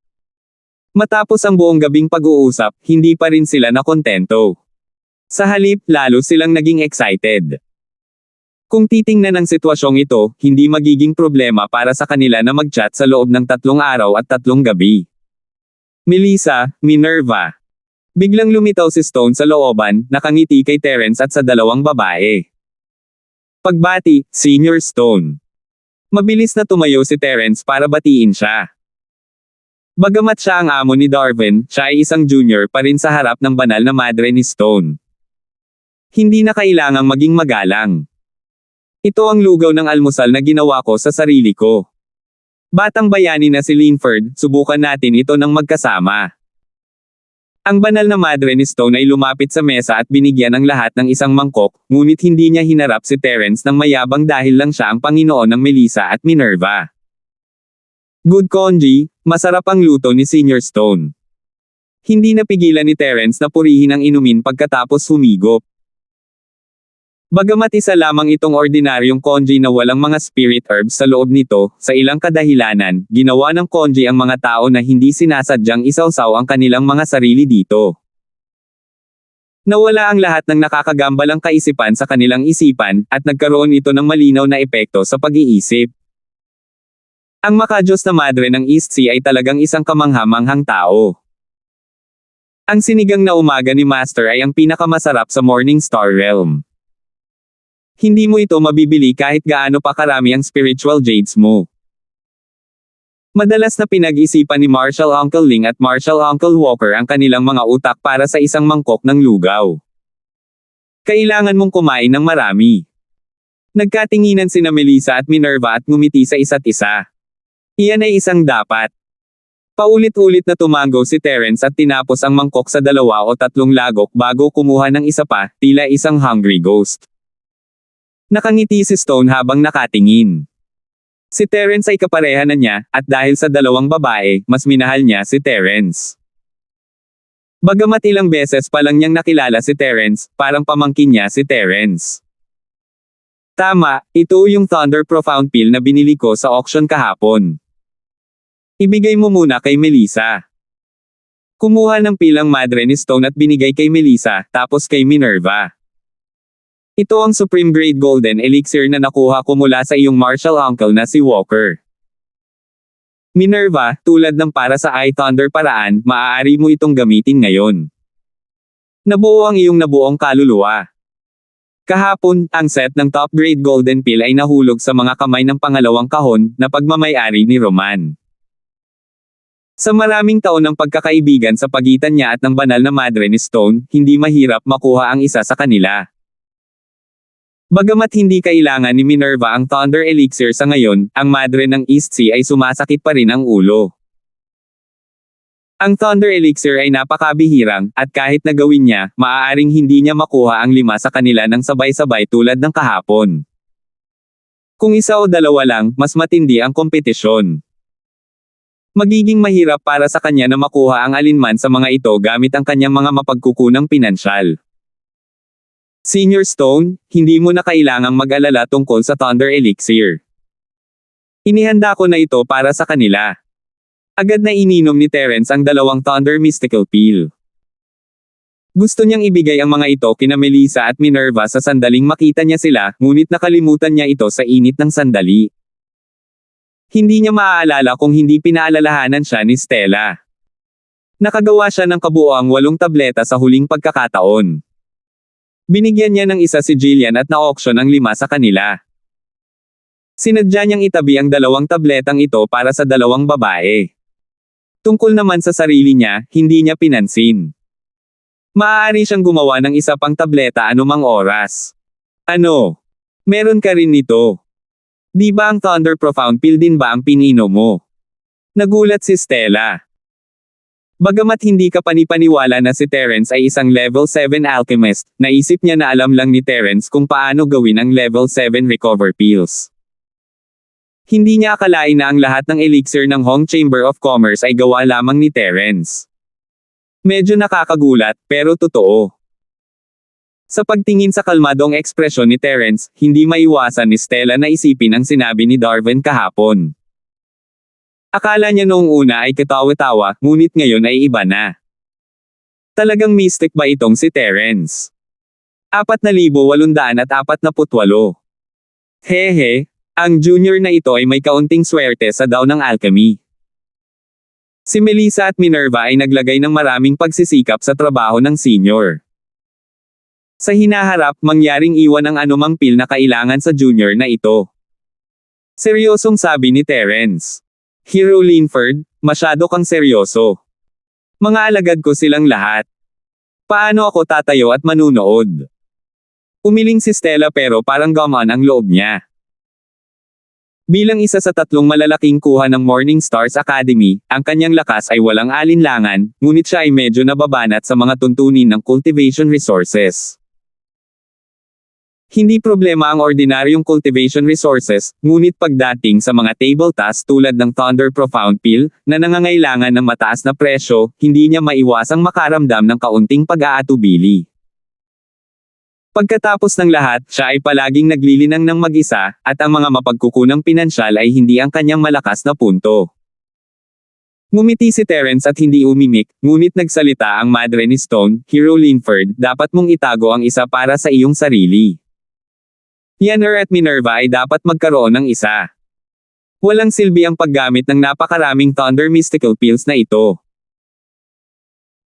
Matapos ang buong gabing pag-uusap, hindi pa rin sila nakontento. Sa halip, lalo silang naging excited. Kung titingnan ang sitwasyong ito, hindi magiging problema para sa kanila na mag-chat sa loob ng 3 araw at 3 gabi. Melissa, Minerva. Biglang lumitaw si Stone sa looban, nakangiti kay Terence at sa dalawang babae. Pagbati, Senior Stone. Mabilis na tumayo si Terence para batiin siya. Bagamat siya ang amo ni Darwin, siya ay isang junior pa rin sa harap ng banal na Madre ni Stone. Hindi na kailangang maging magalang. Ito ang lugaw ng almusal na ginawa ko sa sarili ko. Batang bayani na si Linford, subukan natin ito ng magkasama. Ang banal na Madre ni Stone ay lumapit sa mesa at binigyan ng lahat ng isang mangkok, ngunit hindi niya hinarap si Terence ng mayabang dahil lang siya ang Panginoon ng Melissa at Minerva. Good Konji, masarap ang luto ni Senior Stone. Hindi napigilan ni Terence na purihin ang inumin pagkatapos humigop. Bagamat isa lamang itong ordinaryong konji na walang mga spirit herbs sa loob nito, sa ilang kadahilanan, ginawa ng konji ang mga tao na hindi sinasadyang isawsaw ang kanilang mga sarili dito. Nawala ang lahat ng nakakagambalang kaisipan sa kanilang isipan, at nagkaroon ito ng malinaw na epekto sa pag-iisip. Ang makadiyos na madre ng East Sea ay talagang isang kamangha-manghang tao. Ang sinigang na umaga ni Master ay ang pinakamasarap sa Morning Star Realm. Hindi mo ito mabibili kahit gaano pa karami ang spiritual jades mo. Madalas na pinag-isipan ni Marshall Uncle Ling at Marshall Uncle Walker ang kanilang mga utak para sa isang mangkok ng lugaw. Kailangan mong kumain ng marami. Nagkatinginan sina Melissa at Minerva at ngumiti sa isa't isa. Iyan ay isang dapat. Paulit-ulit na tumango si Terence at tinapos ang mangkok sa 2 o 3 lagok bago kumuha ng isa pa, tila isang hungry ghost. Nakangiti si Stone habang nakatingin. Si Terence ay kapareha na niya, at dahil sa 2 babae, mas minahal niya si Terence. Bagamat ilang beses pa lang niyang nakilala si Terence, parang pamangkin niya si Terence. Tama, ito yung Thunder Profound Pill na binili ko sa auction kahapon. Ibigay mo muna kay Melissa. Kumuha ng pilang Madre ni Stone at binigay kay Melissa, tapos kay Minerva. Ito ang Supreme Grade Golden Elixir na nakuha ko mula sa iyong Marshall Uncle na si Walker. Minerva, tulad ng para sa Eye Thunder paraan, maaari mo itong gamitin ngayon. Nabuo ang iyong nabuong kaluluwa. Kahapon, ang set ng Top Grade Golden Pill ay nahulog sa mga kamay ng pangalawang kahon, na pagmamay-ari ni Roman. Sa maraming taon ng pagkakaibigan sa pagitan niya at ng banal na Madre ni Stone, hindi mahirap makuha ang isa sa kanila. Bagamat hindi kailangan ni Minerva ang Thunder Elixir sa ngayon, ang Madre ng East Sea ay sumasakit pa rin ang ulo. Ang Thunder Elixir ay napakabihirang, at kahit na gawin niya, maaaring hindi niya makuha ang 5 sa kanila ng sabay-sabay tulad ng kahapon. Kung isa o dalawa lang, mas matindi ang kompetisyon. Magiging mahirap para sa kanya na makuha ang alinman sa mga ito gamit ang kanyang mga mapagkukunang pinansyal. Senior Stone, hindi mo na kailangang mag-alala tungkol sa Thunder Elixir. Inihanda ko na ito para sa kanila. Agad na ininom ni Terence ang 2 Thunder Mystical Pill. Gusto niyang ibigay ang mga ito kina Melissa at Minerva sa sandaling makita niya sila, ngunit nakalimutan niya ito sa init ng sandali. Hindi niya maaalala kung hindi pinaalalahanan siya ni Stella. Nakagawa siya ng kabuoang 8 tableta sa huling pagkakataon. Binigyan niya ng isa si Jillian at na-auction ang 5 sa kanila. Sinadya niyang itabi ang 2 tabletang ito para sa 2 babae. Tungkol naman sa sarili niya, hindi niya pinansin. Maaari siyang gumawa ng isa pang tableta anumang oras. Ano? Meron ka rin nito. Di ba ang Thunder Profound Pill din ba ang pinino mo? Nagulat si Stella. Bagamat hindi ka panipaniwala na si Terence ay isang level 7 alchemist, naisip niya na alam lang ni Terence kung paano gawin ang level 7 recover pills. Hindi niya akalain na ang lahat ng elixir ng Hong Chamber of Commerce ay gawa lamang ni Terence. Medyo nakakagulat, pero totoo. Sa pagtingin sa kalmadong ekspresyon ni Terence, hindi maiwasan ni Stella na isipin ang sinabi ni Darwin kahapon. Akala niya noong una ay katawa-tawa, ngunit ngayon ay iba na. Talagang mystic ba itong si Terence? 4,848. Hehe. Ang junior na ito ay may kaunting swerte sa daw ng alchemy. Si Melissa at Minerva ay naglagay ng maraming pagsisikap sa trabaho ng senior. Sa hinaharap, mangyaring iwan ang anumang pill na kailangan sa junior na ito. Seryosong sabi ni Terence. Hero Linford, masyado kang seryoso. Mga alagad ko silang lahat. Paano ako tatayo at manunood? Umiling si Stella pero parang gamaan ang loob niya. Bilang isa sa 3 malalaking kuha ng Morning Stars Academy, ang kanyang lakas ay walang alinlangan, ngunit siya ay medyo nababanat sa mga tuntunin ng cultivation resources. Hindi problema ang ordinaryong cultivation resources, ngunit pagdating sa mga table tasks tulad ng Thunder Profound Pill, na nangangailangan ng mataas na presyo, hindi niya maiwasang makaramdam ng kaunting pag-aatubili. Pagkatapos ng lahat, siya ay palaging naglilinang ng mag-isa, at ang mga mapagkukunang pinansyal ay hindi ang kanyang malakas na punto. Ngumiti si Terence at hindi umimik, ngunit nagsalita ang madre ni Stone, Hero Linford, dapat mong itago ang isa para sa iyong sarili. Yanner at Minerva ay dapat magkaroon ng isa. Walang silbi ang paggamit ng napakaraming Thunder Mystical Pills na ito.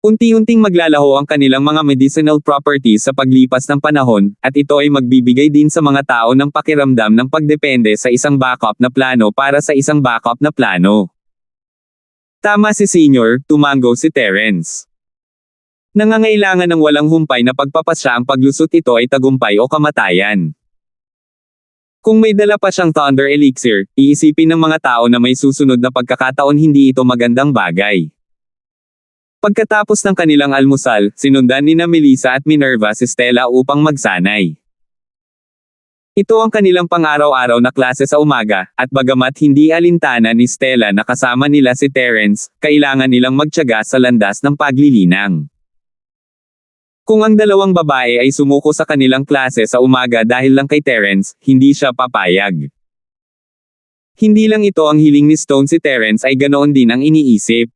Unti-unting maglalaho ang kanilang mga medicinal properties sa paglipas ng panahon, at ito ay magbibigay din sa mga tao ng pakiramdam ng pagdepende sa isang backup na plano para sa isang backup na plano. Tama si Senior, tumango si Terence. Nangangailangan ng walang humpay na pagpapasya ang paglusot ito ay tagumpay o kamatayan. Kung may dala pa siyang Thunder Elixir, iisipin ng mga tao na may susunod na pagkakataon hindi ito magandang bagay. Pagkatapos ng kanilang almusal, sinundan ni Melissa at Minerva si Stella upang magsanay. Ito ang kanilang pang-araw-araw na klase sa umaga, at bagamat hindi alintana ni Stella na kasama nila si Terence, kailangan nilang magtiyaga sa landas ng paglilinang. Kung ang 2 babae ay sumuko sa kanilang klase sa umaga dahil lang kay Terence, hindi siya papayag. Hindi lang ito ang hiling ni Stone, si Terence ay ganoon din ang iniisip.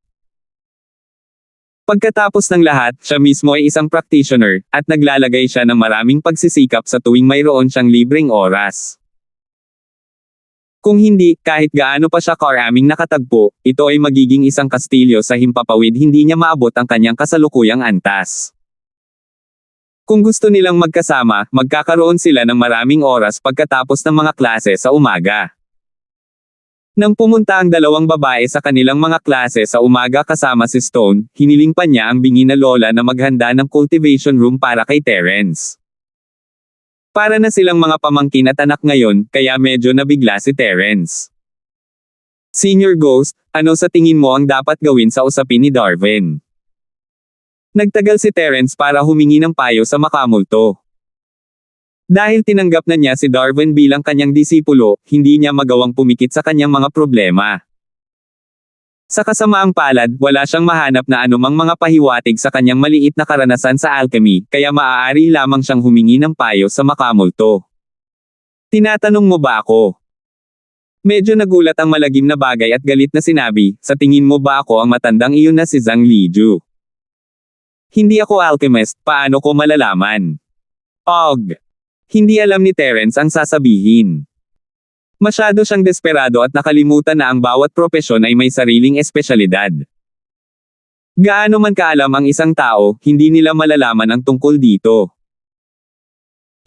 Pagkatapos ng lahat, siya mismo ay isang practitioner, at naglalagay siya ng maraming pagsisikap sa tuwing mayroon siyang libreng oras. Kung hindi, kahit gaano pa siya karaming nakatagpo, ito ay magiging isang kastilyo sa himpapawid, hindi niya maabot ang kanyang kasalukuyang antas. Kung gusto nilang magkasama, magkakaroon sila ng maraming oras pagkatapos ng mga klase sa umaga. Nang pumunta ang 2 babae sa kanilang mga klase sa umaga kasama si Stone, hiniling pa niya ang bingi na lola na maghanda ng cultivation room para kay Terence. Para na silang mga pamangkin at anak ngayon, kaya medyo nabigla si Terence. Senior Ghost, ano sa tingin mo ang dapat gawin sa usapin ni Darwin? Nagtagal si Terence para humingi ng payo sa makamulto. Dahil tinanggap na niya si Darwin bilang kanyang disipulo, hindi niya magawang pumikit sa kanyang mga problema. Sa kasamaang palad, wala siyang mahanap na anumang mga pahiwatig sa kanyang maliit na karanasan sa alchemy, kaya maaari lamang siyang humingi ng payo sa makamulto. Tinatanong mo ba ako? Medyo nagulat ang malagim na bagay at galit na sinabi, sa tingin mo ba ako ang matandang iyon na si Zhang Liju? Hindi ako alchemist, paano ko malalaman? Og. Hindi alam ni Terence ang sasabihin. Masyado siyang desperado at nakalimutan na ang bawat propesyon ay may sariling espesyalidad. Gaano man kaalam ang isang tao, hindi nila malalaman ang tungkol dito.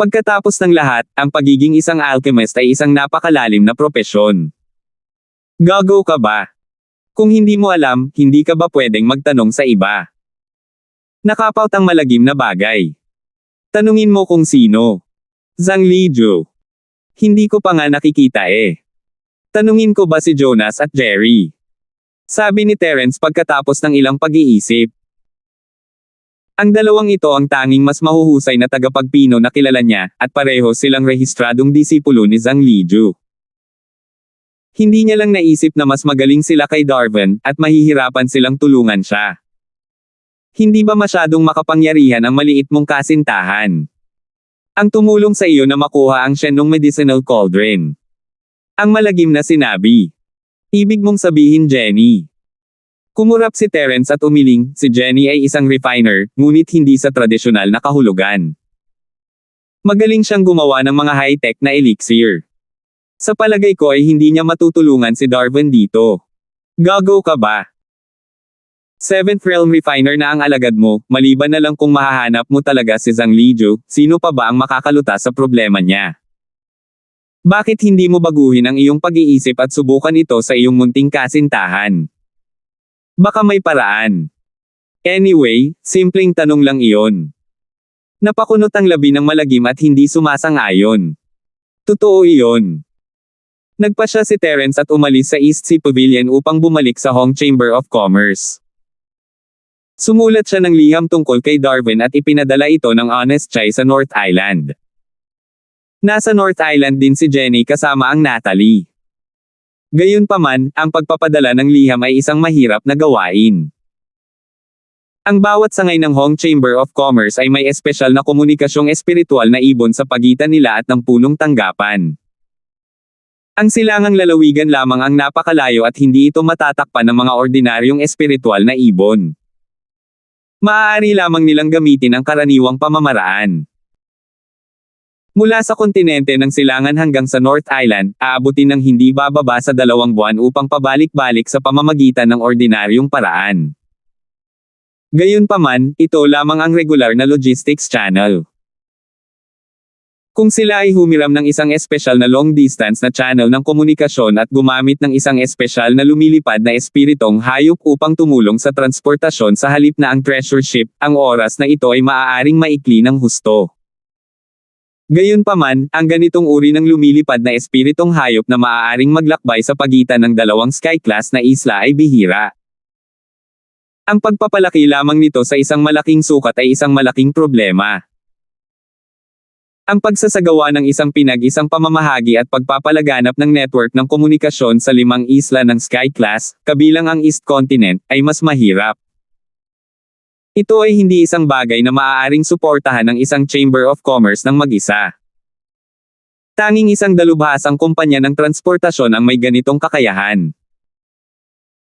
Pagkatapos ng lahat, ang pagiging isang alchemist ay isang napakalalim na propesyon. Gago ka ba? Kung hindi mo alam, hindi ka ba pwedeng magtanong sa iba? Nakapaut ang malagim na bagay. Tanungin mo kung sino. Zhang Liju. Hindi ko pa nga nakikita eh. Tanungin ko ba si Jonas at Jerry? Sabi ni Terence pagkatapos ng ilang pag-iisip. Ang dalawang ito ang tanging mas mahuhusay na tagapagpino na kilala niya, at pareho silang rehistradong disipulo ni Zhang Liju. Hindi niya lang naisip na mas magaling sila kay Darwin, at mahihirapan silang tulungan siya. Hindi ba masyadong makapangyarihan ang maliit mong kasintahan? Ang tumulong sa iyo na makuha ang Shenong Medicinal Cauldron. Ang malagim na sinabi. Ibig mong sabihin Jenny. Kumurap si Terence at umiling, si Jenny ay isang refiner, ngunit hindi sa tradisyonal na kahulugan. Magaling siyang gumawa ng mga high-tech na elixir. Sa palagay ko ay hindi niya matutulungan si Darwin dito. Gago ka ba? Seventh Realm Refiner na ang alagad mo, maliban na lang kung mahahanap mo talaga si Zhang Liju, sino pa ba ang makakalutas sa problema niya? Bakit hindi mo baguhin ang iyong pag-iisip at subukan ito sa iyong munting kasintahan? Baka may paraan. Anyway, simpleng tanong lang iyon. Napakunot ang labi ng malagim at hindi sumasang-ayon. Totoo iyon. Nagpasya si Terence at umalis sa East Sea Pavilion upang bumalik sa Hong Chamber of Commerce. Sumulat siya ng liham tungkol kay Darwin at ipinadala ito ng Honest Chai sa North Island. Nasa North Island din si Jenny kasama ang Natalie. Gayunpaman, ang pagpapadala ng liham ay isang mahirap na gawain. Ang bawat sangay ng Hong Chamber of Commerce ay may espesyal na komunikasyong espiritual na ibon sa pagitan nila at ng punong tanggapan. Ang silangang lalawigan lamang ang napakalayo at hindi ito matatakpan ng mga ordinaryong espiritual na ibon. Maaari lamang nilang gamitin ang karaniwang pamamaraan. Mula sa kontinente ng silangan hanggang sa North Island, aabutin ng hindi bababa sa 2 buwan upang pabalik-balik sa pamamagitan ng ordinaryong paraan. Gayunpaman, ito lamang ang regular na logistics channel. Kung sila ay humiram ng isang espesyal na long-distance na channel ng komunikasyon at gumamit ng isang espesyal na lumilipad na espiritong hayop upang tumulong sa transportasyon sa halip na ang treasure ship, ang oras na ito ay maaaring maikli ng husto. Gayunpaman, ang ganitong uri ng lumilipad na espiritong hayop na maaaring maglakbay sa pagitan ng 2 sky-class na isla ay bihira. Ang pagpapalaki lamang nito sa isang malaking sukat ay isang malaking problema. Ang pagsasagawa ng isang pinag-isang pamamahagi at pagpapalaganap ng network ng komunikasyon sa 5 isla ng Sky-class, kabilang ang East Continent, ay mas mahirap. Ito ay hindi isang bagay na maaaring suportahan ng isang Chamber of Commerce ng mag-isa. Tanging isang dalubhasang kumpanya ng transportasyon ang may ganitong kakayahan.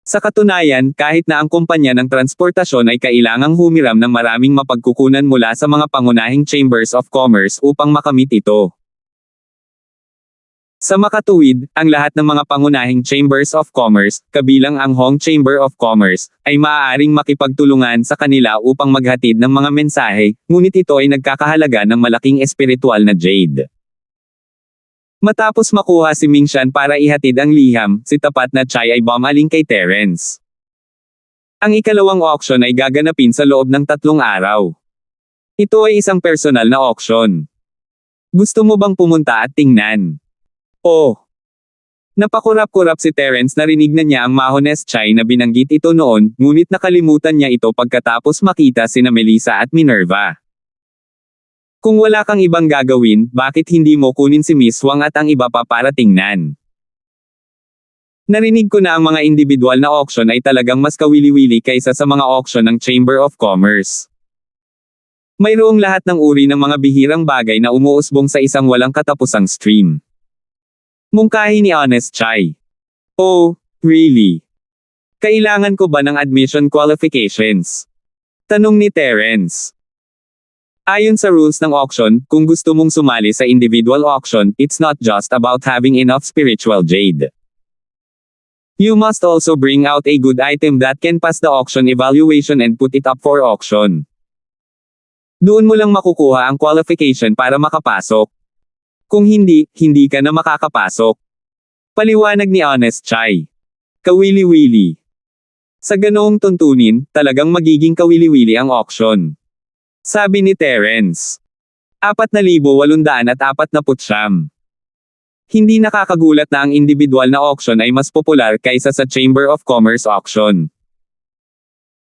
Sa katunayan, kahit na ang kumpanya ng transportasyon ay kailangang humiram ng maraming mapagkukunan mula sa mga pangunahing chambers of commerce upang makamit ito. Sa makatuwid, ang lahat ng mga pangunahing chambers of commerce, kabilang ang Hong Chamber of Commerce, ay maaaring makipagtulungan sa kanila upang maghatid ng mga mensahe, ngunit ito ay nagkakahalaga ng malaking espiritual na jade. Matapos makuha si Mingshan para ihatid ang liham, si Tapat na Chai ay bumaling kay Terence. Ang ikalawang auction ay gaganapin sa loob ng 3 araw. Ito ay isang personal na auction. Gusto mo bang pumunta at tingnan? Oh. Napakurap-kurap si Terence, narinig na niya ang Mahonest Chai na binanggit ito noon, ngunit nakalimutan niya ito pagkatapos makita sina Melissa at Minerva. Kung wala kang ibang gagawin, bakit hindi mo kunin si Miss Wang at ang iba pa para tingnan? Narinig ko na ang mga individual na auction ay talagang mas kawili-wili kaysa sa mga auction ng Chamber of Commerce. Mayroong lahat ng uri ng mga bihirang bagay na umuusbong sa isang walang katapusang stream. Mungkahi ni Honest Chai. Oh, really? Kailangan ko ba ng admission qualifications? Tanong ni Terence. Ayon sa rules ng auction, kung gusto mong sumali sa individual auction, it's not just about having enough spiritual jade. You must also bring out a good item that can pass the auction evaluation and put it up for auction. Doon mo lang makukuha ang qualification para makapasok. Kung hindi, hindi ka na makakapasok. Paliwanag ni Honest Chai. Kawili-wili. Sa ganoong tuntunin, talagang magiging kawili-wili ang auction. Sabi ni Terence. 4,849. Hindi nakakagulat na ang individual na auction ay mas popular kaysa sa Chamber of Commerce auction.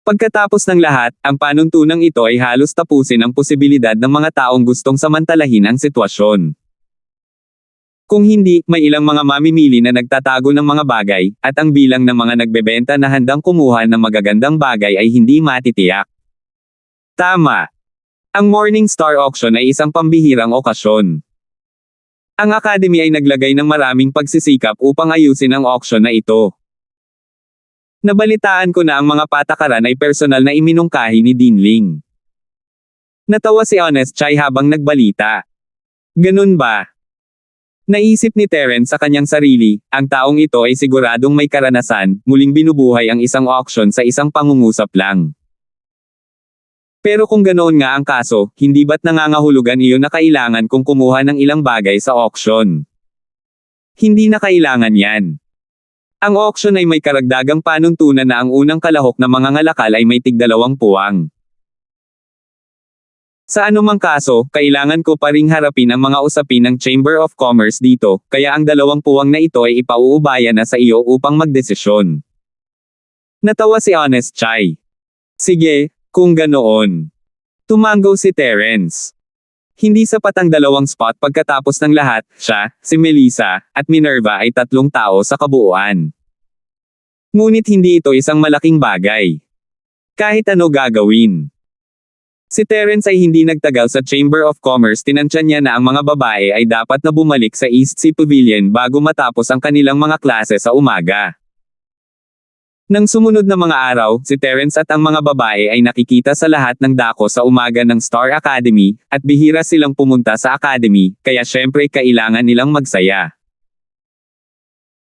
Pagkatapos ng lahat, ang panuntunang ito ay halos tapusin ang posibilidad ng mga taong gustong samantalahin ang sitwasyon. Kung hindi, may ilang mga mamimili na nagtatago ng mga bagay, at ang bilang ng mga nagbebenta na handang kumuha ng magagandang bagay ay hindi matitiyak. Tama. Ang Morning Star Auction ay isang pambihirang okasyon. Ang Academy ay naglagay ng maraming pagsisikap upang ayusin ang auction na ito. Nabalitaan ko na ang mga patakaran ay personal na iminungkahi ni Dean Ling. Natawa si Honest Chai habang nagbalita. Ganun ba? Naisip ni Terence sa kanyang sarili, ang taong ito ay siguradong may karanasan, muling binubuhay ang isang auction sa isang pangungusap lang. Pero kung ganoon nga ang kaso, hindi ba't nangangahulugan iyon na kailangan kong kumuha ng ilang bagay sa auction? Hindi na kailangan yan. Ang auction ay may karagdagang panuntunan na ang unang kalahok na mga ngalakal ay may tig-2 puwang. Sa anumang kaso, kailangan ko pa ring harapin ang mga usapin ng Chamber of Commerce dito, kaya ang 2 puwang na ito ay ipauubaya na sa iyo upang magdesisyon. Natawa si Honest Chai. Sige, kung ganoon. Tumango si Terence. Hindi sapat ang 2 spot pagkatapos ng lahat, siya, si Melissa, at Minerva ay 3 tao sa kabuuan. Ngunit hindi ito isang malaking bagay. Kahit ano gagawin. Si Terence ay hindi nagtagal sa Chamber of Commerce, tinansya niya na ang mga babae ay dapat na bumalik sa East Sea Pavilion bago matapos ang kanilang mga klase sa umaga. Nang sumunod na mga araw, si Terence at ang mga babae ay nakikita sa lahat ng dako sa umaga ng Star Academy, at bihira silang pumunta sa Academy, kaya syempre kailangan nilang magsaya.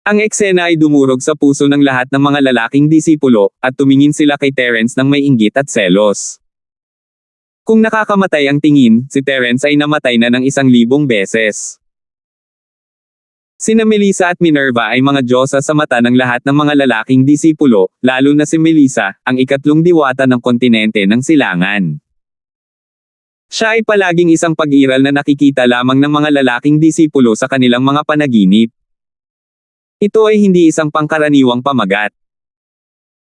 Ang eksena ay dumurog sa puso ng lahat ng mga lalaking disipulo, at tumingin sila kay Terence nang may inggit at selos. Kung nakakamatay ang tingin, si Terence ay namatay na ng 1,000 beses. Sina Melissa at Minerva ay mga diyosa sa mata ng lahat ng mga lalaking disipulo, lalo na si Melissa, ang ikatlong diwata ng kontinente ng silangan. Siya ay palaging isang pag-iral na nakikita lamang ng mga lalaking disipulo sa kanilang mga panaginip. Ito ay hindi isang pangkaraniwang pamagat.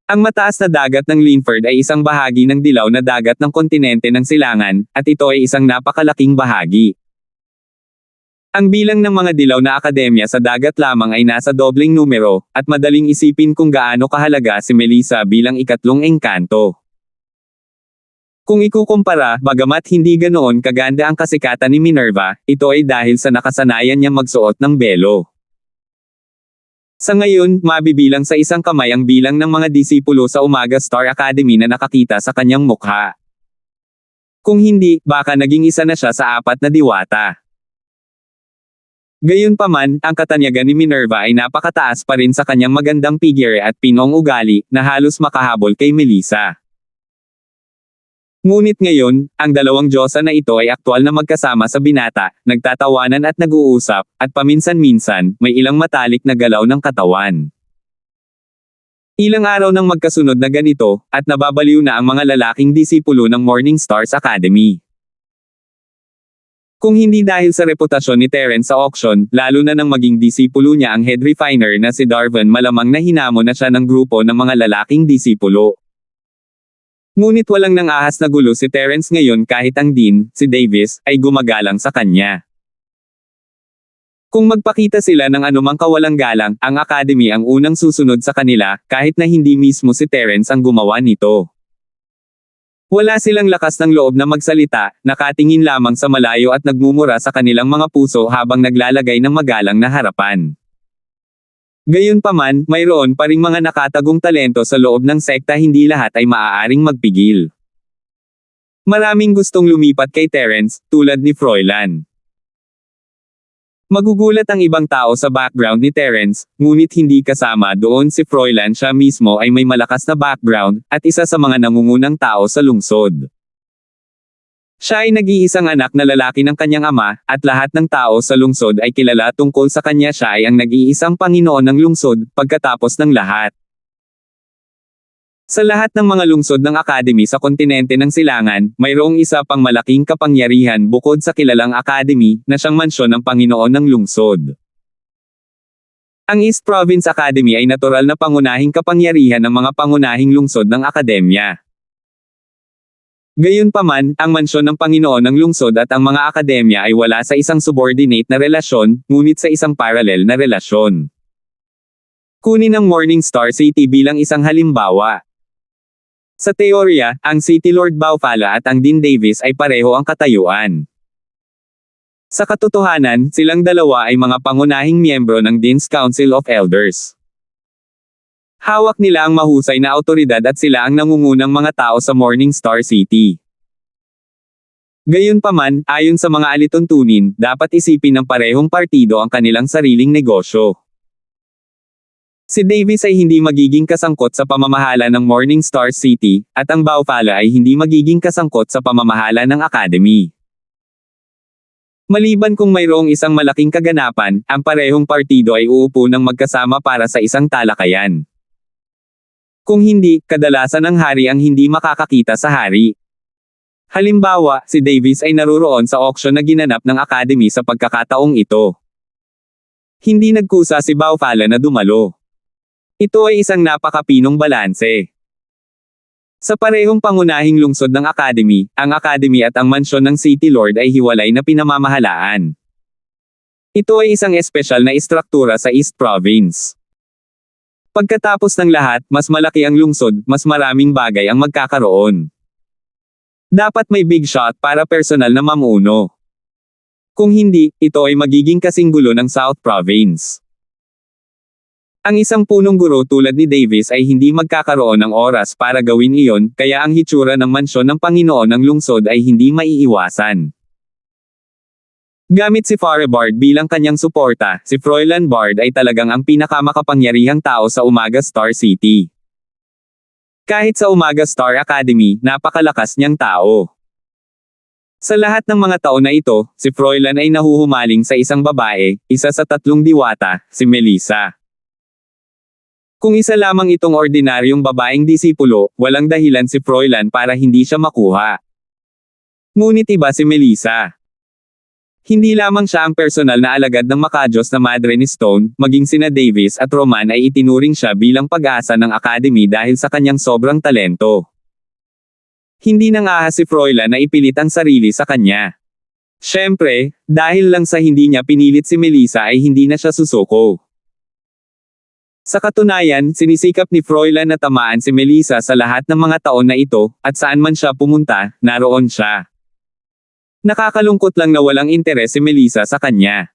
Ang mataas na dagat ng Linford ay isang bahagi ng dilaw na dagat ng kontinente ng silangan, at ito ay isang napakalaking bahagi. Ang bilang ng mga dilaw na akademya sa dagat lamang ay nasa dobleng numero, at madaling isipin kung gaano kahalaga si Melissa bilang ikatlong engkanto. Kung ikukumpara, bagamat hindi ganoon kaganda ang kasikatan ni Minerva, ito ay dahil sa nakasanayan niya magsuot ng belo. Sa ngayon, mabibilang sa isang kamay ang bilang ng mga disipulo sa Umaga Star Academy na nakakita sa kanyang mukha. Kung hindi, baka naging isa na siya sa 4 na diwata. Gayunpaman, ang katanyagan ni Minerva ay napakataas pa rin sa kanyang magandang figure at pinong ugali, na halos makahabol kay Melissa. Ngunit ngayon, ang 2 diyosa na ito ay aktwal na magkasama sa binata, nagtatawanan at nag-uusap, at paminsan-minsan, may ilang matalik na galaw ng katawan. Ilang araw nang magkasunod na ganito, at nababaliw na ang mga lalaking disipulo ng Morning Stars Academy. Kung hindi dahil sa reputasyon ni Terence sa auction, lalo na nang maging disipulo niya ang head refiner na si Darvin, malamang na hinamon na siya ng grupo ng mga lalaking disipulo. Ngunit walang nang-ahas na gulo si Terence ngayon kahit ang Dean, si Davis, ay gumagalang sa kanya. Kung magpakita sila ng anumang kawalang galang, ang Academy ang unang susunod sa kanila, kahit na hindi mismo si Terence ang gumawa nito. Wala silang lakas ng loob na magsalita, nakatingin lamang sa malayo at nagmumura sa kanilang mga puso habang naglalagay ng magalang na harapan. Gayunpaman, mayroon pa ring mga nakatagong talento sa loob ng sekta, hindi lahat ay maaaring magpigil. Maraming gustong lumipat kay Terence, tulad ni Froilan. Magugulat ang ibang tao sa background ni Terence, ngunit hindi kasama doon si Froilan. Siya mismo ay may malakas na background, at isa sa mga nangungunang tao sa lungsod. Siya ay nag-iisang anak na lalaki ng kanyang ama, at lahat ng tao sa lungsod ay kilala tungkol sa kanya. Siya ay ang nag-iisang Panginoon ng lungsod, pagkatapos ng lahat. Sa lahat ng mga lungsod ng Academy sa kontinente ng Silangan, mayroong isa pang malaking kapangyarihan bukod sa kilalang Academy, na siyang mansyon ng Panginoon ng lungsod. Ang East Province Academy ay natural na pangunahing kapangyarihan ng mga pangunahing lungsod ng akademya. Gayunpaman, ang mansyon ng Panginoon ng lungsod at ang mga akademya ay wala sa isang subordinate na relasyon, ngunit sa isang parallel na relasyon. Kunin ang Morningstar City bilang isang halimbawa. Sa teorya, ang City Lord Baufala at ang Dean Davis ay pareho ang katayuan. Sa katotohanan, silang dalawa ay mga pangunahing miyembro ng Dean's Council of Elders. Hawak nila ang mahusay na awtoridad at sila ang nangungunang mga tao sa Morningstar City. Gayunpaman, ayon sa mga alituntunin, dapat isipin ng parehong partido ang kanilang sariling negosyo. Si Davis ay hindi magiging kasangkot sa pamamahala ng Morningstar City, at ang Baufala ay hindi magiging kasangkot sa pamamahala ng Academy. Maliban kung mayroong isang malaking kaganapan, ang parehong partido ay uupo ng magkasama para sa isang talakayan. Kung hindi, kadalasan ang hari ang hindi makakakita sa hari. Halimbawa, si Davis ay naruroon sa auction na ginanap ng Academy sa pagkakataong ito. Hindi nagkusa si Baufala na dumalo. Ito ay isang napakapinong balanse. Sa parehong pangunahing lungsod ng Academy, ang Academy at ang mansyon ng City Lord ay hiwalay na pinamamahalaan. Ito ay isang espesyal na istruktura sa East Province. Pagkatapos ng lahat, mas malaki ang lungsod, mas maraming bagay ang magkakaroon. Dapat may big shot para personal na mamuno. Kung hindi, ito ay magiging kasing gulo ng South Province. Ang isang punong guro tulad ni Davis ay hindi magkakaroon ng oras para gawin iyon, kaya ang hitsura ng mansyon ng Panginoon ng lungsod ay hindi maiiwasan. Gamit si Farah Bard bilang kanyang suporta, si Froilan Bard ay talagang ang pinakamakapangyarihang tao sa Umaga Star City. Kahit sa Umaga Star Academy, napakalakas niyang tao. Sa lahat ng mga taon na ito, si Froilan ay nahuhumaling sa isang babae, isa sa 3 diwata, si Melissa. Kung isa lamang itong ordinaryong babaeng disipulo, walang dahilan si Froilan para hindi siya makuha. Ngunit iba si Melissa. Hindi lamang siya ang personal na alagad ng makadiyos na madre ni Stone, maging sina Davis at Roman ay itinuring siya bilang pag-asa ng Academy dahil sa kanyang sobrang talento. Hindi nang-ahas si Froilan na ipilit ang sarili sa kanya. Siyempre, dahil lang sa hindi niya pinilit si Melissa ay hindi na siya susuko. Sa katunayan, sinisikap ni Froilan na tamaan si Melissa sa lahat ng mga taon na ito, at saan man siya pumunta, naroon siya. Nakakalungkot lang na walang interes si Melissa sa kanya.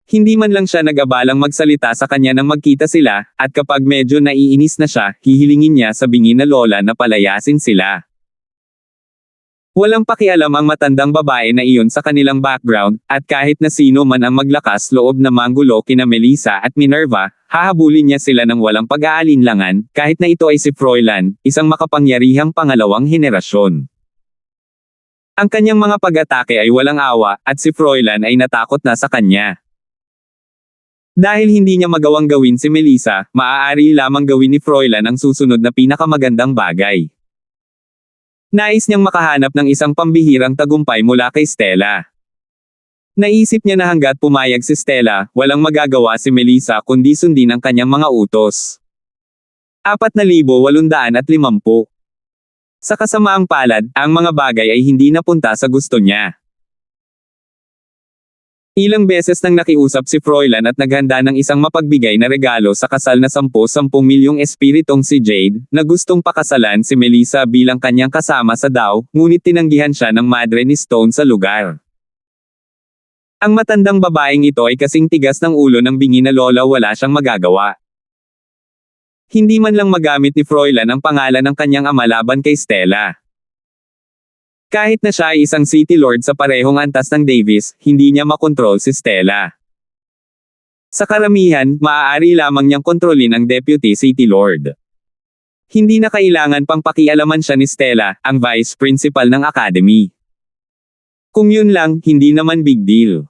Hindi man lang siya nag-abalang magsalita sa kanya nang magkita sila, at kapag medyo naiinis na siya, hihilingin niya sa bingi na lola na palayasin sila. Walang pakialam ang matandang babae na iyon sa kanilang background, at kahit na sino man ang maglakas loob na manggulo kina Melissa at Minerva, hahabulin niya sila ng walang pag-aalinlangan, kahit na ito ay si Froilan, isang makapangyarihang pangalawang henerasyon. Ang kanyang mga pag-atake ay walang awa, at si Froilan ay natakot na sa kanya. Dahil hindi niya magawang gawin si Melissa, maaari lamang gawin ni Froilan ang susunod na pinakamagandang bagay. Nais niyang makahanap ng isang pambihirang tagumpay mula kay Stella. Naisip niya na hanggat pumayag si Stella, walang magagawa si Melissa kundi sundin ang kanyang mga utos. 4,850. Sa kasamaang palad, ang mga bagay ay hindi napunta sa gusto niya. Ilang beses nang nakiusap si Froilan at naghanda ng isang mapagbigay na regalo sa kasal na 10 milyong espiritong si Jade, na gustong pakasalan si Melissa bilang kanyang kasama sa Dao, ngunit tinanggihan siya ng madre ni Stone sa lugar. Ang matandang babaeng ito ay kasing tigas ng ulo ng bingi na lola, wala siyang magagawa. Hindi man lang magamit ni Froilan ang pangalan ng kanyang ama laban kay Stella. Kahit na siya ay isang City Lord sa parehong antas ng Davis, hindi niya makontrol si Stella. Sa karamihan, maaari lamang niyang kontrolin ang Deputy City Lord. Hindi na kailangan pang pakialaman siya ni Stella, ang Vice Principal ng Academy. Kung yun lang, hindi naman big deal.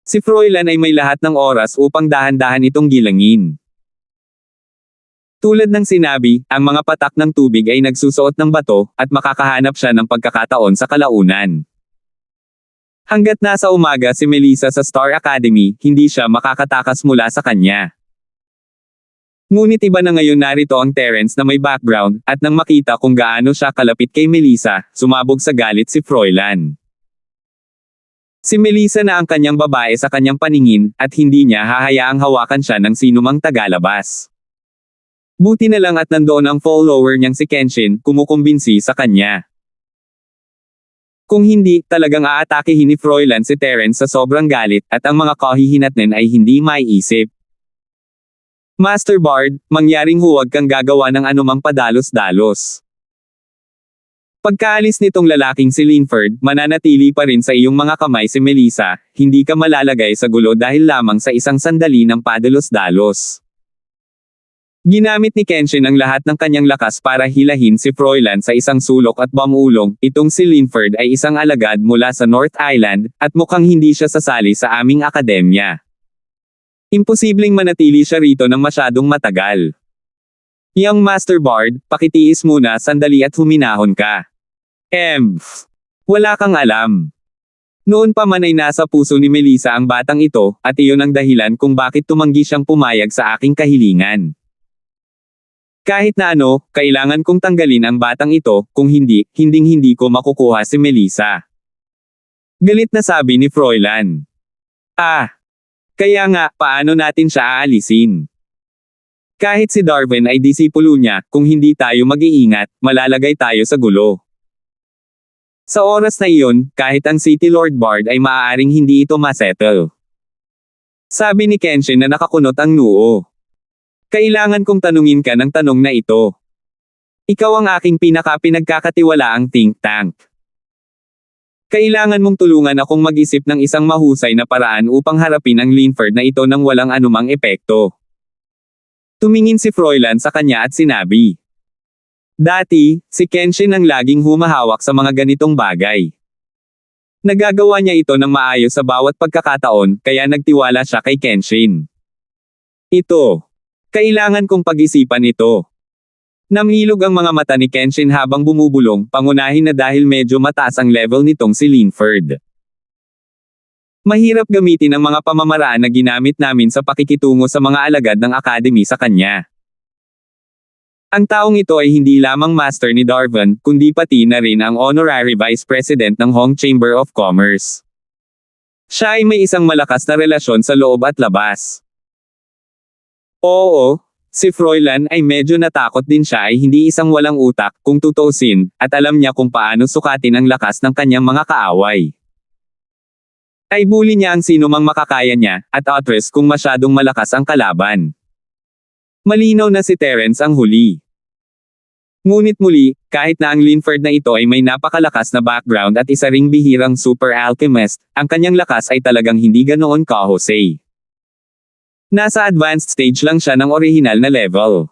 Si Froilan ay may lahat ng oras upang dahan-dahan itong gilangin. Tulad ng sinabi, ang mga patak ng tubig ay nagsusuot ng bato, at makakahanap siya ng pagkakataon sa kalaunan. Hanggat nasa umaga si Melissa sa Star Academy, hindi siya makakatakas mula sa kanya. Ngunit iba na ngayon, narito ang Terence na may background, at nang makita kung gaano siya kalapit kay Melissa, sumabog sa galit si Froilan. Si Melissa na ang kanyang babae sa kanyang paningin, at hindi niya hahayaang hawakan siya ng sinumang tagalabas. Buti na lang at nandoon ang follower niyang si Kenshin, kumukumbinsi sa kanya. Kung hindi, talagang aatakihin ni Froilan si Terence sa sobrang galit, at ang mga kahihinatnen ay hindi maiisip. Master Bard, mangyaring huwag kang gagawa ng anumang padalos-dalos. Pagkaalis nitong lalaking si Linford, mananatili pa rin sa iyong mga kamay si Melissa, hindi ka malalagay sa gulo dahil lamang sa isang sandali ng padalos-dalos. Ginamit ni Kenshin ang lahat ng kanyang lakas para hilahin si Froilan sa isang sulok at bamulong. Itong si Linford ay isang alagad mula sa North Island, at mukhang hindi siya sasali sa aming akademya. Imposibleng manatili siya rito ng masyadong matagal. Young Master Bard, pakitiis muna sandali at huminahon ka. Wala kang alam. Noon pa man ay nasa puso ni Melissa ang batang ito, at iyon ang dahilan kung bakit tumanggi siyang pumayag sa aking kahilingan. Kahit na ano, kailangan kong tanggalin ang batang ito, kung hindi, hinding-hindi ko makukuha si Melissa. Galit na sabi ni Froilan. Kaya nga, paano natin siya aalisin? Kahit si Darwin ay disipulo niya, kung hindi tayo mag-iingat, malalagay tayo sa gulo. Sa oras na iyon, kahit ang City Lord Bard ay maaaring hindi ito masettle. Sabi ni Kenshin na nakakunot ang noo. Kailangan kong tanungin ka ng tanong na ito. Ikaw ang aking pinagkakatiwalaang think tank. Kailangan mong tulungan akong mag-isip ng isang mahusay na paraan upang harapin ang Linford na ito nang walang anumang epekto. Tumingin si Froilan sa kanya at sinabi. Dati, si Kenshin ang laging humahawak sa mga ganitong bagay. Nagagawa niya ito ng maayos sa bawat pagkakataon, kaya nagtiwala siya kay Kenshin. Kailangan kong pag-isipan ito. Namhilog ang mga mata ni Kenshin habang bumubulong, pangunahin na dahil medyo mataas ang level nitong si Linford. Mahirap gamitin ang mga pamamaraan na ginamit namin sa pakikitungo sa mga alagad ng Academy sa kanya. Ang taong ito ay hindi lamang master ni Darwin, kundi pati na rin ang honorary vice president ng Hong Chamber of Commerce. Siya ay may isang malakas na relasyon sa loob at labas. Oo, si Froilan ay medyo natakot din, siya ay hindi isang walang utak, kung tutuusin, at alam niya kung paano sukatin ang lakas ng kanyang mga kaaway. Ay bully niya ang sinumang makakaya niya, at atras kung masyadong malakas ang kalaban. Malinaw na si Terence ang huli. Ngunit muli, kahit na ang Linford na ito ay may napakalakas na background at isa ring bihirang super alchemist, ang kanyang lakas ay talagang hindi ganoon kahusay. Nasa advanced stage lang siya ng orihinal na level.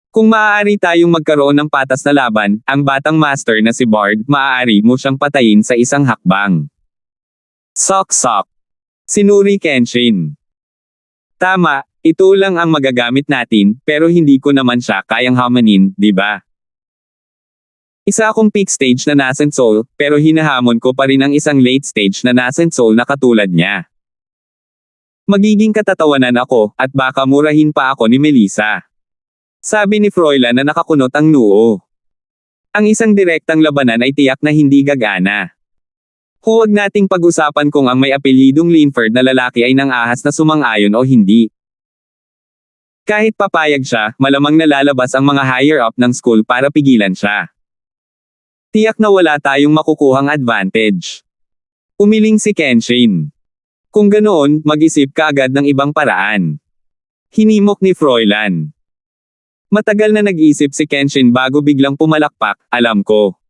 Kung maaari tayong magkaroon ng patas na laban, ang batang master na si Bard, maaari mo siyang patayin sa isang hakbang. Sok. Sinuri Kenshin. Tama, ito lang ang magagamit natin, pero hindi ko naman siya kayang hamanin, di ba? Isa akong peak stage na nascent soul, pero hinahamon ko pa rin ang isang late stage na nascent soul na katulad niya. Magiging katatawanan ako, at baka murahin pa ako ni Melissa. Sabi ni Froilan na nakakunot ang noo. Ang isang direktang labanan ay tiyak na hindi gagana. Huwag nating pag-usapan kung ang may apelyidong Linford na lalaki ay nang-ahas na sumang-ayon o hindi. Kahit papayag siya, malamang nalalabas ang mga higher up ng school para pigilan siya. Tiyak na wala tayong makukuhang advantage. Umiling si Kenshin. Kung ganoon, mag-isip ka agad ng ibang paraan. Hinimok ni Froilan. Matagal na nag-isip si Kenshin bago biglang pumalakpak, alam ko.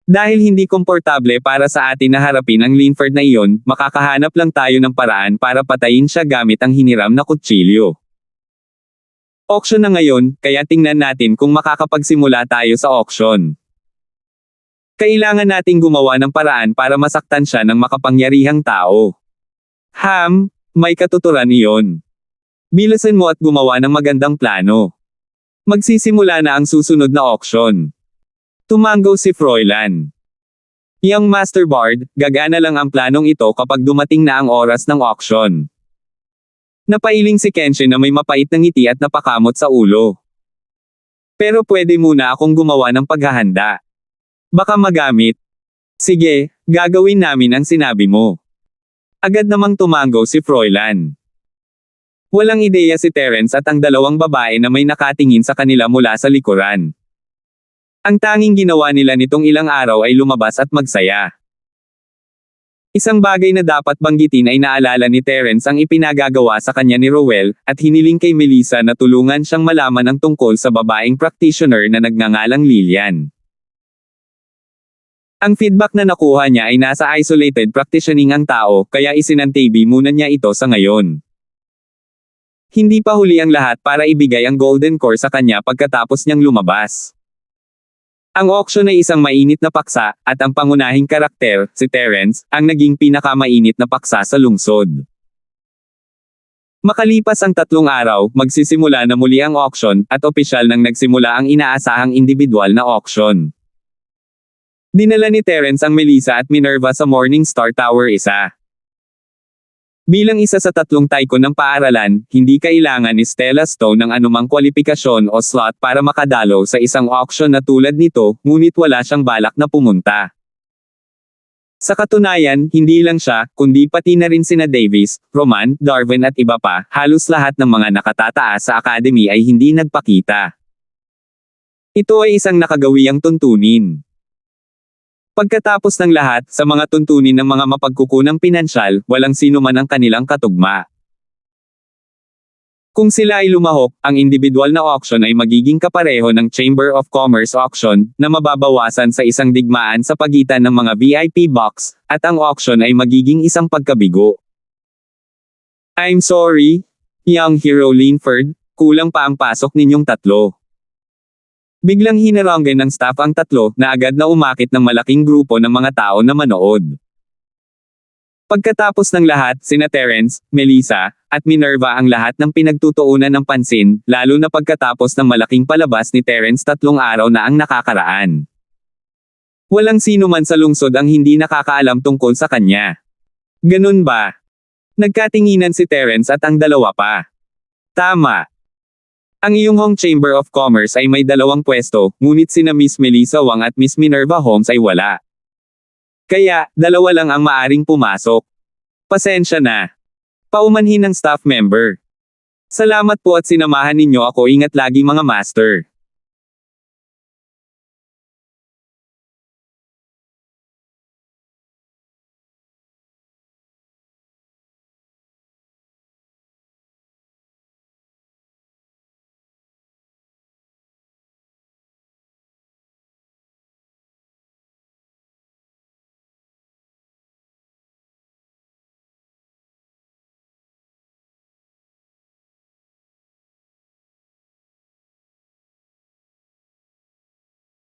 Dahil hindi komportable para sa atin na harapin ang Linford na iyon, makakahanap lang tayo ng paraan para patayin siya gamit ang hiniram na kutsilyo. Auction na ngayon, kaya tingnan natin kung makakapagsimula tayo sa auction. Kailangan nating gumawa ng paraan para masaktan siya ng makapangyarihang tao. May katuturan iyon. Bilisan mo at gumawa ng magandang plano. Magsisimula na ang susunod na auction. Tumango si Froilan. Young Master Bard, gagana lang ang planong ito kapag dumating na ang oras ng auction. Napailing si Kenshin na may mapait na ngiti at napakamot sa ulo. Pero pwede muna akong gumawa ng paghahanda. Baka magamit. Sige, gagawin namin ang sinabi mo. Agad namang tumango si Froilan. Walang ideya si Terence at ang dalawang babae na may nakatingin sa kanila mula sa likuran. Ang tanging ginawa nila nitong ilang araw ay lumabas at magsaya. Isang bagay na dapat banggitin ay naalala ni Terence ang ipinagagawa sa kanya ni Rowell, at hiniling kay Melissa na tulungan siyang malaman ang tungkol sa babaeng practitioner na nagngangalang Lillian. Ang feedback na nakuha niya ay nasa isolated practitioning ang tao, kaya isinantabi muna niya ito sa ngayon. Hindi pa huli ang lahat para ibigay ang golden core sa kanya pagkatapos niyang lumabas. Ang auction ay isang mainit na paksa, at ang pangunahing karakter, si Terence, ang naging pinakamainit na paksa sa lungsod. Makalipas ang 3 araw, magsisimula na muli ang auction, at opisyal nang nagsimula ang inaasahang individual na auction. Dinala ni Terence ang Melissa at Minerva sa Morningstar Tower 1. Bilang isa sa 3 tycoon ng paaralan, hindi kailangan ni Stella Stone ng anumang kwalipikasyon o slot para makadalo sa isang auction na tulad nito, ngunit wala siyang balak na pumunta. Sa katunayan, hindi lang siya, kundi pati na rin sina Davis, Roman, Darwin at iba pa, halos lahat ng mga nakatataas sa academy ay hindi nagpakita. Ito ay isang nakagawiang tuntunin. Pagkatapos ng lahat, sa mga tuntunin ng mga mapagkukunang pinansyal, walang sino man ang kanilang katugma. Kung sila ay lumahok, ang individual na auction ay magiging kapareho ng Chamber of Commerce auction, na mababawasan sa isang digmaan sa pagitan ng mga VIP box, at ang auction ay magiging isang pagkabigo. I'm sorry, young hero Linford, kulang pa ang pasok ninyong 3. Biglang hinaranggan ng staff ang 3, na agad na umakit ng malaking grupo ng mga tao na manood. Pagkatapos ng lahat, sina Terence, Melissa, at Minerva ang lahat ng pinagtutuunan ng pansin, lalo na pagkatapos ng malaking palabas ni Terence 3 araw na ang nakakaraan. Walang sino man sa lungsod ang hindi nakakaalam tungkol sa kanya. Ganun ba? Nagkatinginan si Terence at ang dalawa pa. Tama. Ang iyong Hong Chamber of Commerce ay may 2 pwesto, ngunit sina Miss Melissa Wang at Miss Minerva Holmes ay wala. Kaya, 2 lang ang maaring pumasok. Pasensya na. Paumanhin ng staff member. Salamat po at sinamahan ninyo ako, ingat lagi mga master.